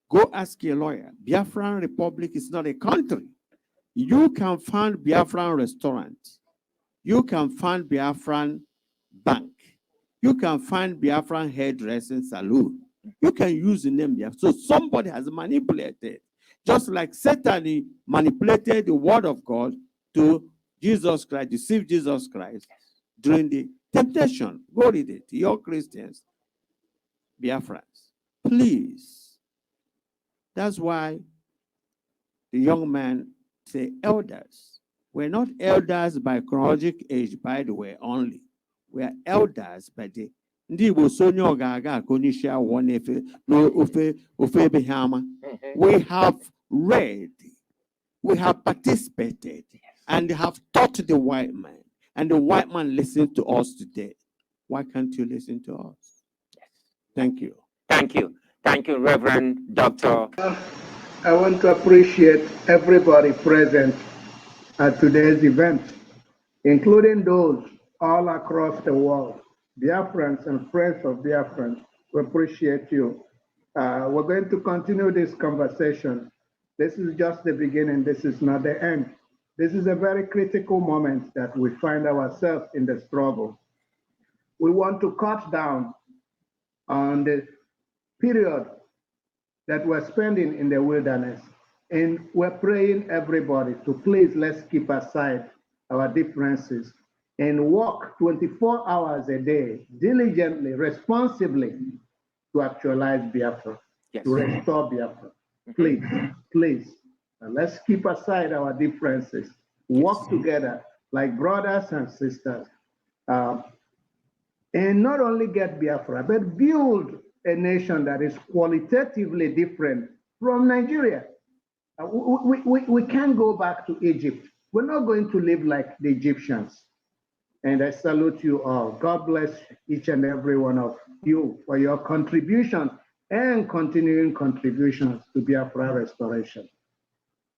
[SPEAKER 10] Go ask your lawyer. Biafran Republic is not a country. You can find Biafran restaurant. You can find Biafran bank. You can find Biafran hairdressing salon. You can use the name Biafra. So somebody has manipulated. Just like Satan manipulated the word of God to Jesus Christ, deceived Jesus Christ during the temptation. Go read it. You're Christians, Biafrans. Please. That's why the young man say elders. We're not elders by chronological age, by the way, only. We are elders by the we have read, we have participated, and have taught the white man, and the white man listened to us today. Why can't you listen to us? Thank you.
[SPEAKER 2] Thank you. Thank you, Reverend Dr.
[SPEAKER 3] I want to appreciate everybody present at today's event, including those all across the world. Biafrans and friends of Biafrans, we appreciate you. We're going to continue this conversation. This is just the beginning. This is not the end. This is a very critical moment that we find ourselves in the struggle. We want to cut down on the period that we're spending in the wilderness. And we're praying everybody to please, let's keep aside our differences and work 24 hours a day, diligently, responsibly, to actualize Biafra, to restore Biafra. Please, please, let's keep aside our differences, work together like brothers and sisters, and not only get Biafra, but build a nation that is qualitatively different from Nigeria. We can't go back to Egypt. We're not going to live like the Egyptians. And I salute you all. God bless each and every one of you for your contribution and continuing contributions to Biafra restoration.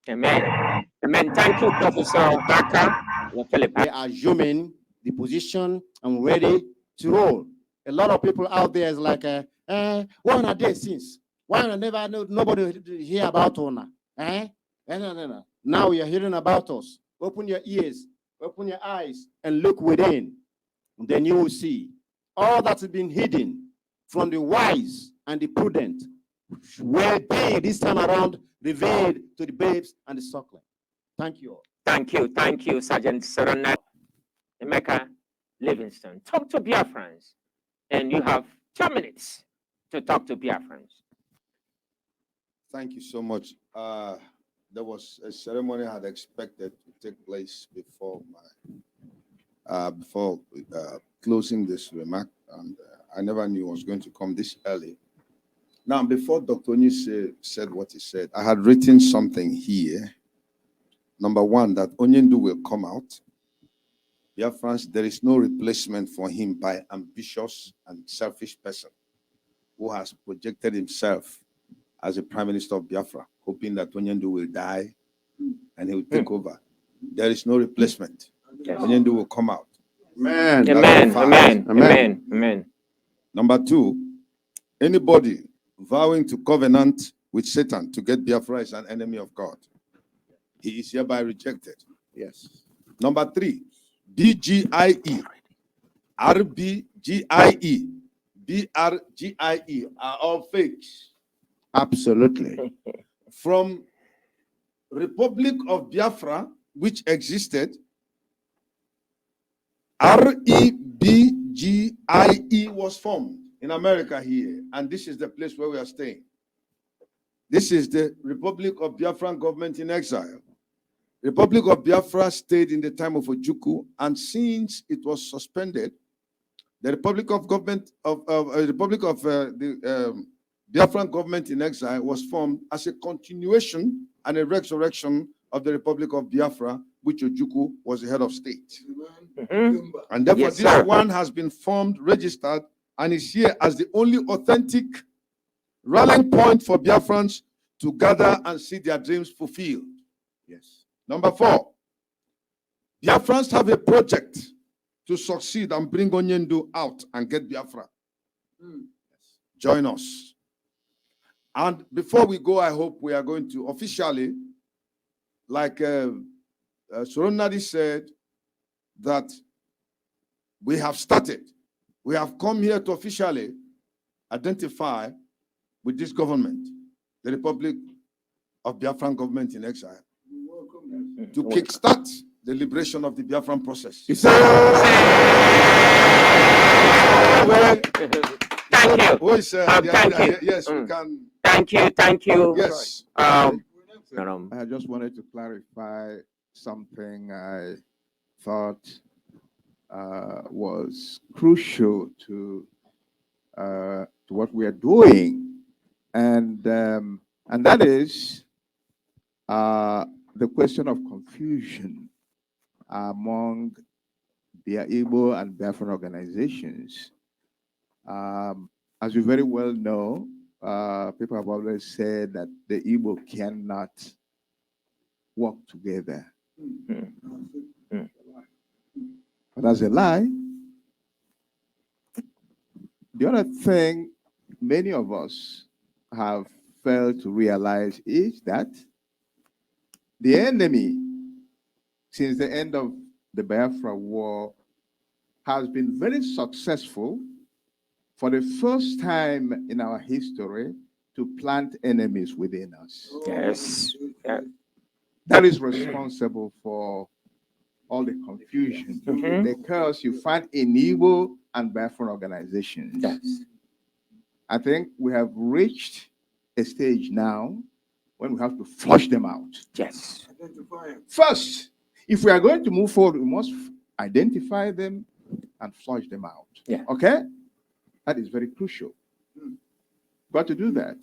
[SPEAKER 2] Amen. Amen. Thank you, Professor Baka.
[SPEAKER 12] We are assuming the position and ready to roll. A lot of people out there is like, why are they since? Why I never know, nobody hear about Ona? No. Now you're hearing about us. Open your ears, open your eyes, and look within. And then you will see all that's been hidden from the wise and the prudent will be this time around revealed to the babes and the suckling. Thank you all.
[SPEAKER 2] Thank you, Sergeant Serena Emeka Livingston. Talk to Biafrans, and you have 2 minutes to talk to Biafrans.
[SPEAKER 7] Thank you so much. There was a ceremony I had expected to take place before closing this remark, and I never knew it was going to come this early. Now, before Dr. Onye said what he said, I had written something here. Number one, that Onyendu will come out. Biafrans, there is no replacement for him by ambitious and selfish person who has projected himself as a prime minister of Biafra, hoping that Onyendu will die and he will take over. There is no replacement. Yes. Onyendu will come out.
[SPEAKER 2] Amen. Amen.
[SPEAKER 7] Number two, anybody vowing to covenant with Satan to get Biafra is an enemy of God. He is hereby rejected.
[SPEAKER 12] Yes.
[SPEAKER 7] Number three, BGIE, RBGIE, BRGIE are all fakes.
[SPEAKER 13] Absolutely.
[SPEAKER 7] From Republic of Biafra, which existed, REBGIE was formed in America here, and this is the place where we are staying. This is the Republic of Biafran government in exile. Republic of Biafra stayed in the time of Ojukwu, and since it was suspended, the Republic of Government of the Biafran government in exile was formed as a continuation and a resurrection of the Republic of Biafra, which Ojukwu was the head of state. And therefore,
[SPEAKER 2] Yes,
[SPEAKER 7] this
[SPEAKER 2] sir.
[SPEAKER 7] one has been formed, registered, and is here as the only authentic rallying point for Biafrans to gather and see their dreams fulfilled.
[SPEAKER 13] Yes.
[SPEAKER 7] Number 4, Biafrans have a project to succeed and bring Onyendu out and get Biafra. Join us. And before we go, I hope we are going to officially, like Soronadi said, that we have started. We have come here to officially identify with this government, the Republic of Biafran government in exile, to kickstart the liberation of the Biafran process.
[SPEAKER 2] Thank you.
[SPEAKER 7] Who is,
[SPEAKER 2] Thank you.
[SPEAKER 7] Yes, we can.
[SPEAKER 2] Thank you. Thank you.
[SPEAKER 7] Yes.
[SPEAKER 14] I just wanted to clarify something I thought was crucial to what we are doing, and that is the question of confusion among the Igbo and Biafran organizations. As you very well know, people have always said that the Igbo cannot work together. But that's a lie. The other thing many of us have failed to realize is that the enemy, since the end of the Biafra War, has been very successful for the first time in our history to plant enemies within us.
[SPEAKER 2] Yes. Yeah.
[SPEAKER 14] That is responsible for all the confusion, because you find in Igbo and Biafran organizations.
[SPEAKER 2] Yes.
[SPEAKER 14] I think we have reached a stage now when we have to flush them out.
[SPEAKER 2] Yes.
[SPEAKER 14] First, if we are going to move forward, we must identify them and flush them out.
[SPEAKER 2] Yeah.
[SPEAKER 14] Okay? That is very crucial. Got to do that.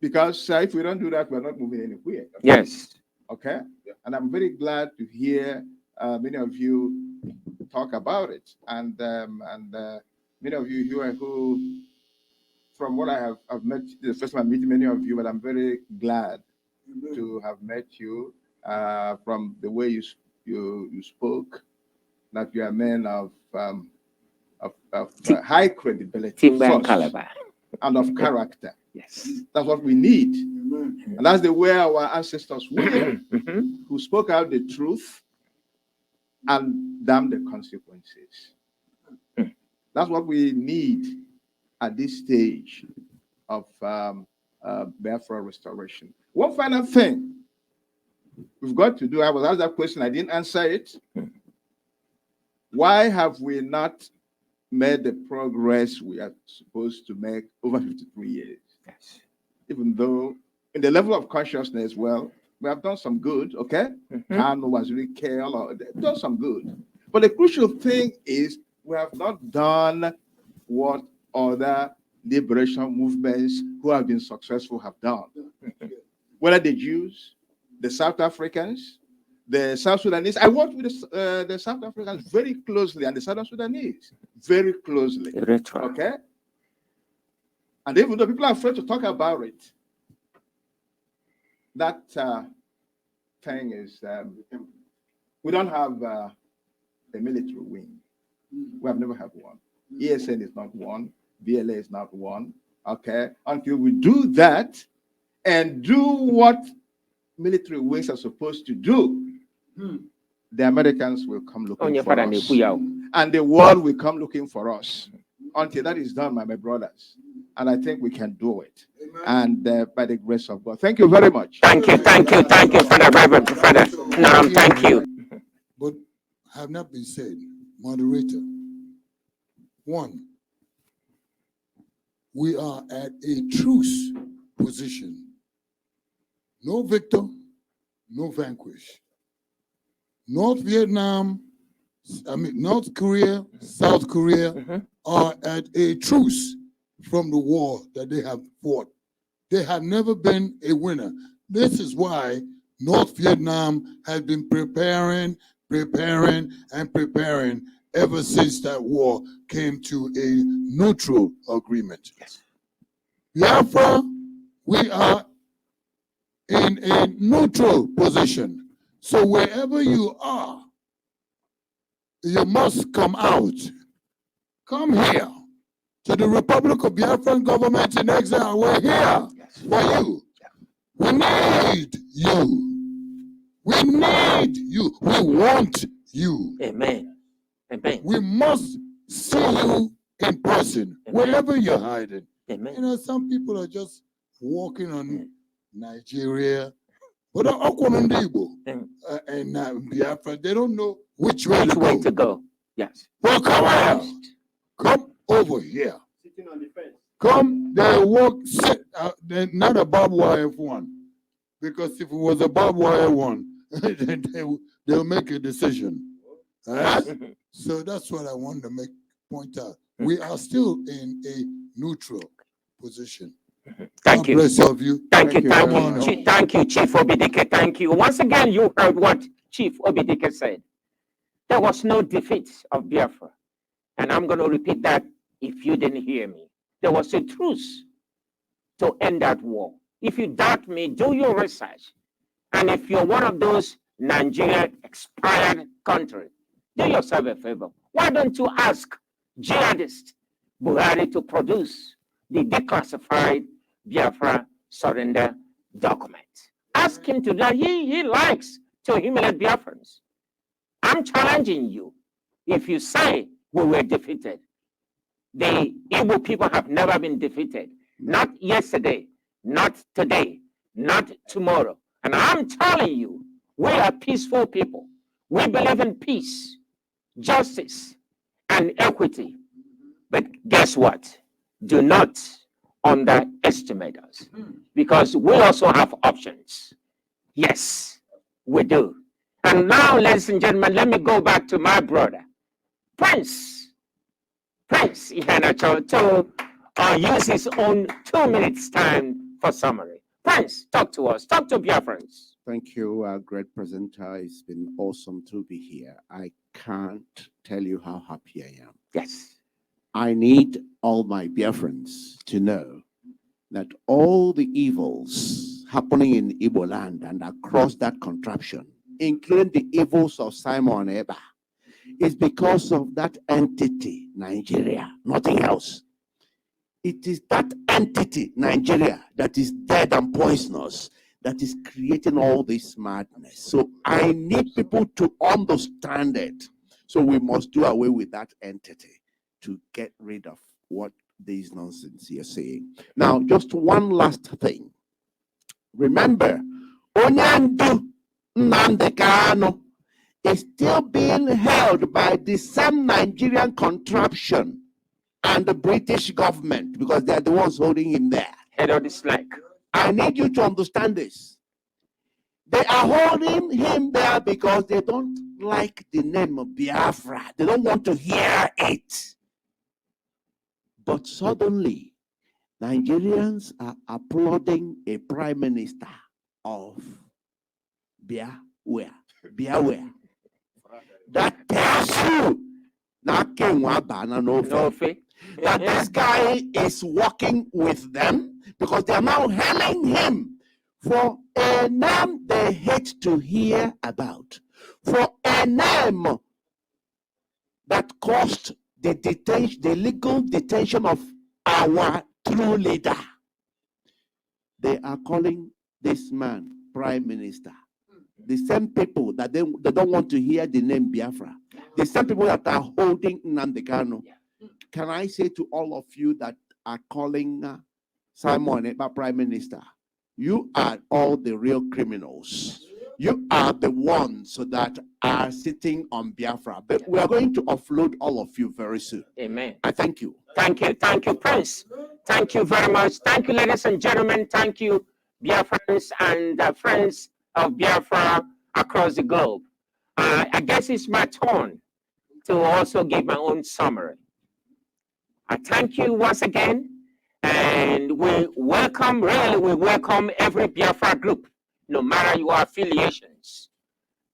[SPEAKER 14] Because if we don't do that, we're not moving anywhere.
[SPEAKER 2] Yes.
[SPEAKER 14] Okay? And I'm very glad to hear many of you talk about it. And many of you here who, from what I've met, this is the first time I'm meeting many of you, but I'm very glad to have met you from the way you spoke, that you are men of high credibility first, and of character.
[SPEAKER 2] Yes.
[SPEAKER 14] That's what we need. And that's the way our ancestors were, who spoke out the truth and damn the consequences. That's what we need at this stage of Biafra restoration. One final thing we've got to do, I was asked that question, I didn't answer it. Why have we not made the progress we are supposed to make over 53 years?
[SPEAKER 2] Yes.
[SPEAKER 14] Even though in the level of consciousness, well, we have done some good, okay? Kano was really care, done some good. But the crucial thing is we have not done what other liberation movements who have been successful have done. Whether the Jews, the South Africans, the South Sudanese. I worked with the South Africans very closely and the Southern Sudanese very closely. Okay? And even though people are afraid to talk about it, that thing is, we don't have a military wing. We have never had one. ESN is not one. VLA is not one. Okay? Until we do that and do what military wings are supposed to do, the Americans will come looking for us. And the world will come looking for us. Until that is done, my brothers, and I think we can do it. And by the grace of God. Thank you very much.
[SPEAKER 2] Thank you, Father Reverend, Father. No, thank you.
[SPEAKER 8] But have not been said, moderator. One, we are at a truce position. No victor, no vanquish. North Korea, South Korea are at a truce from the war that they have fought. They have never been a winner. This is why North Vietnam has been preparing ever since that war came to a neutral agreement.
[SPEAKER 2] Yes.
[SPEAKER 8] Biafra, we are in a neutral position. So wherever you are, you must come out. Come here to the Republic of Biafran government in exile. We're here for you. We need you. We need you. We want you.
[SPEAKER 2] Amen. Amen.
[SPEAKER 8] We must see you in person, wherever you're hiding.
[SPEAKER 2] Amen.
[SPEAKER 8] You know, some people are just walking on Nigeria, but and Biafra, they don't know which way to go.
[SPEAKER 2] Yes.
[SPEAKER 8] Well, come here. Come over here.
[SPEAKER 12] Sitting on the fence.
[SPEAKER 8] Come, they walk, sit, not a barbed wire one. Because if it was a barbed wire one, then they'll make a decision. All right? So that's what I wanted to point out. We are still in a neutral position.
[SPEAKER 2] Thank you.
[SPEAKER 8] Bless all of you.
[SPEAKER 2] Thank you,
[SPEAKER 8] Thank you,
[SPEAKER 2] Chief Obidike. Thank you. Once again, you heard what Chief Obidike said. There was no defeat of Biafra. And I'm going to repeat that if you didn't hear me. There was a truce to end that war. If you doubt me, do your research. And if you're one of those Nigerian expired countries, do yourself a favor. Why don't you ask jihadist Buhari to produce the declassified Biafra surrender document? Ask him to do that. He likes to humiliate Biafrans. I'm challenging you. If you say we were defeated, the Igbo people have never been defeated. Not yesterday, not today, not tomorrow. And I'm telling you, we are peaceful people. We believe in peace, justice, and equity. But guess what? Do not underestimate us, because we also have options. Yes, we do. And now, ladies and gentlemen, let me go back to my brother, Prince Iheanacho, to use his own 2 minutes time for summary. Prince, talk to us. Talk to Biafrans.
[SPEAKER 10] Thank you, great presenter. It's been awesome to be here. I can't tell you how happy I am.
[SPEAKER 2] Yes.
[SPEAKER 10] I need all my Biafrans to know that all the evils happening in Igbo land and across that contraption, including the evils of Simon Eba, is because of that entity, Nigeria, nothing else. It is that entity, Nigeria, that is dead and poisonous, that is creating all this madness. So I need people to understand it. So we must do away with that entity to get rid of what this nonsense you're saying. Now, just one last thing. Remember, Onyandu Nnamdi Kanu is still being held by the same Nigerian contraption and the British government, because they're the ones holding him there.
[SPEAKER 2] Head of the slack.
[SPEAKER 10] I need you to understand this. They are holding him there because they don't like the name of Biafra. They don't want to hear it. But suddenly, Nigerians are applauding a prime minister of Biaware. That tells you that this guy is working with them, because they are now hailing him for a name they hate to hear about, for a name that caused the legal detention of our true leader. They are calling this man prime minister. The same people that they don't want to hear the name Biafra. The same people that are holding Nnamdi Kanu. Can I say to all of you that
[SPEAKER 13] are calling Simon Ekpa Prime Minister, you are all the real criminals. You are the ones that are sitting on Biafra. But we are going to offload all of you very soon.
[SPEAKER 2] Amen.
[SPEAKER 13] I thank you.
[SPEAKER 2] Thank you, Prince. Thank you very much. Thank you, ladies and gentlemen. Thank you, Biafrans and friends of Biafra across the globe. I guess it's my turn to also give my own summary. I thank you once again, and we welcome every Biafra group, no matter your affiliations,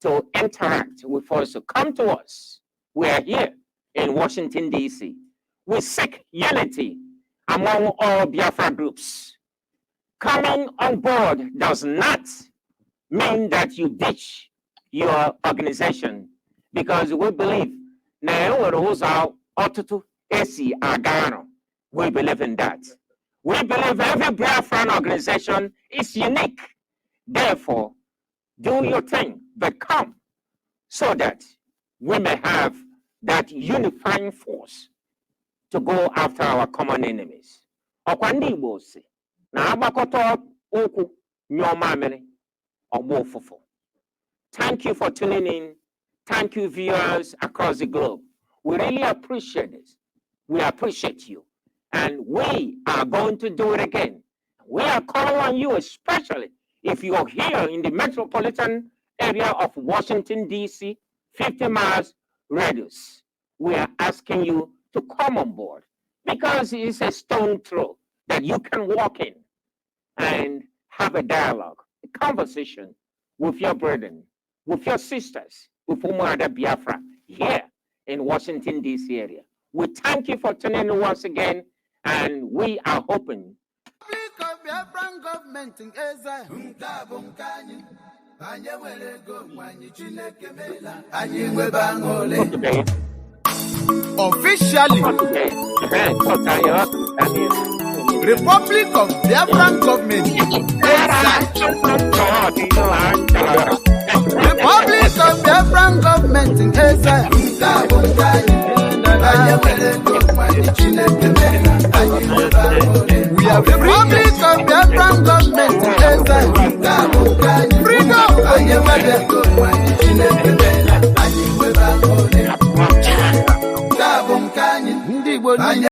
[SPEAKER 2] to interact with us, to come to us. We are here in Washington, D.C. We seek unity among all Biafra groups. Coming on board does not mean that you ditch your organization, because we believe we believe in that. We believe every Biafran organization is unique. Therefore, do your thing, but come so that we may have that unifying force to go after our common enemies. Thank you for tuning in. Thank you, viewers across the globe. We really appreciate this. We appreciate you. And we are going to do it again. We are calling on you, especially if you are here in the metropolitan area of Washington, D.C., 50 miles radius. We are asking you to come on board, because it's a stone throw that you can walk in and have a dialogue, a conversation with your brethren, with your sisters, with Umuada Biafra here in Washington, D.C. area. We thank you for tuning in once again, and we are hoping.
[SPEAKER 1] Officially, Republic of Biafran government. Republic of Biafran government in Gaza. We are Republic of Biafran government in Gaza. Freedom.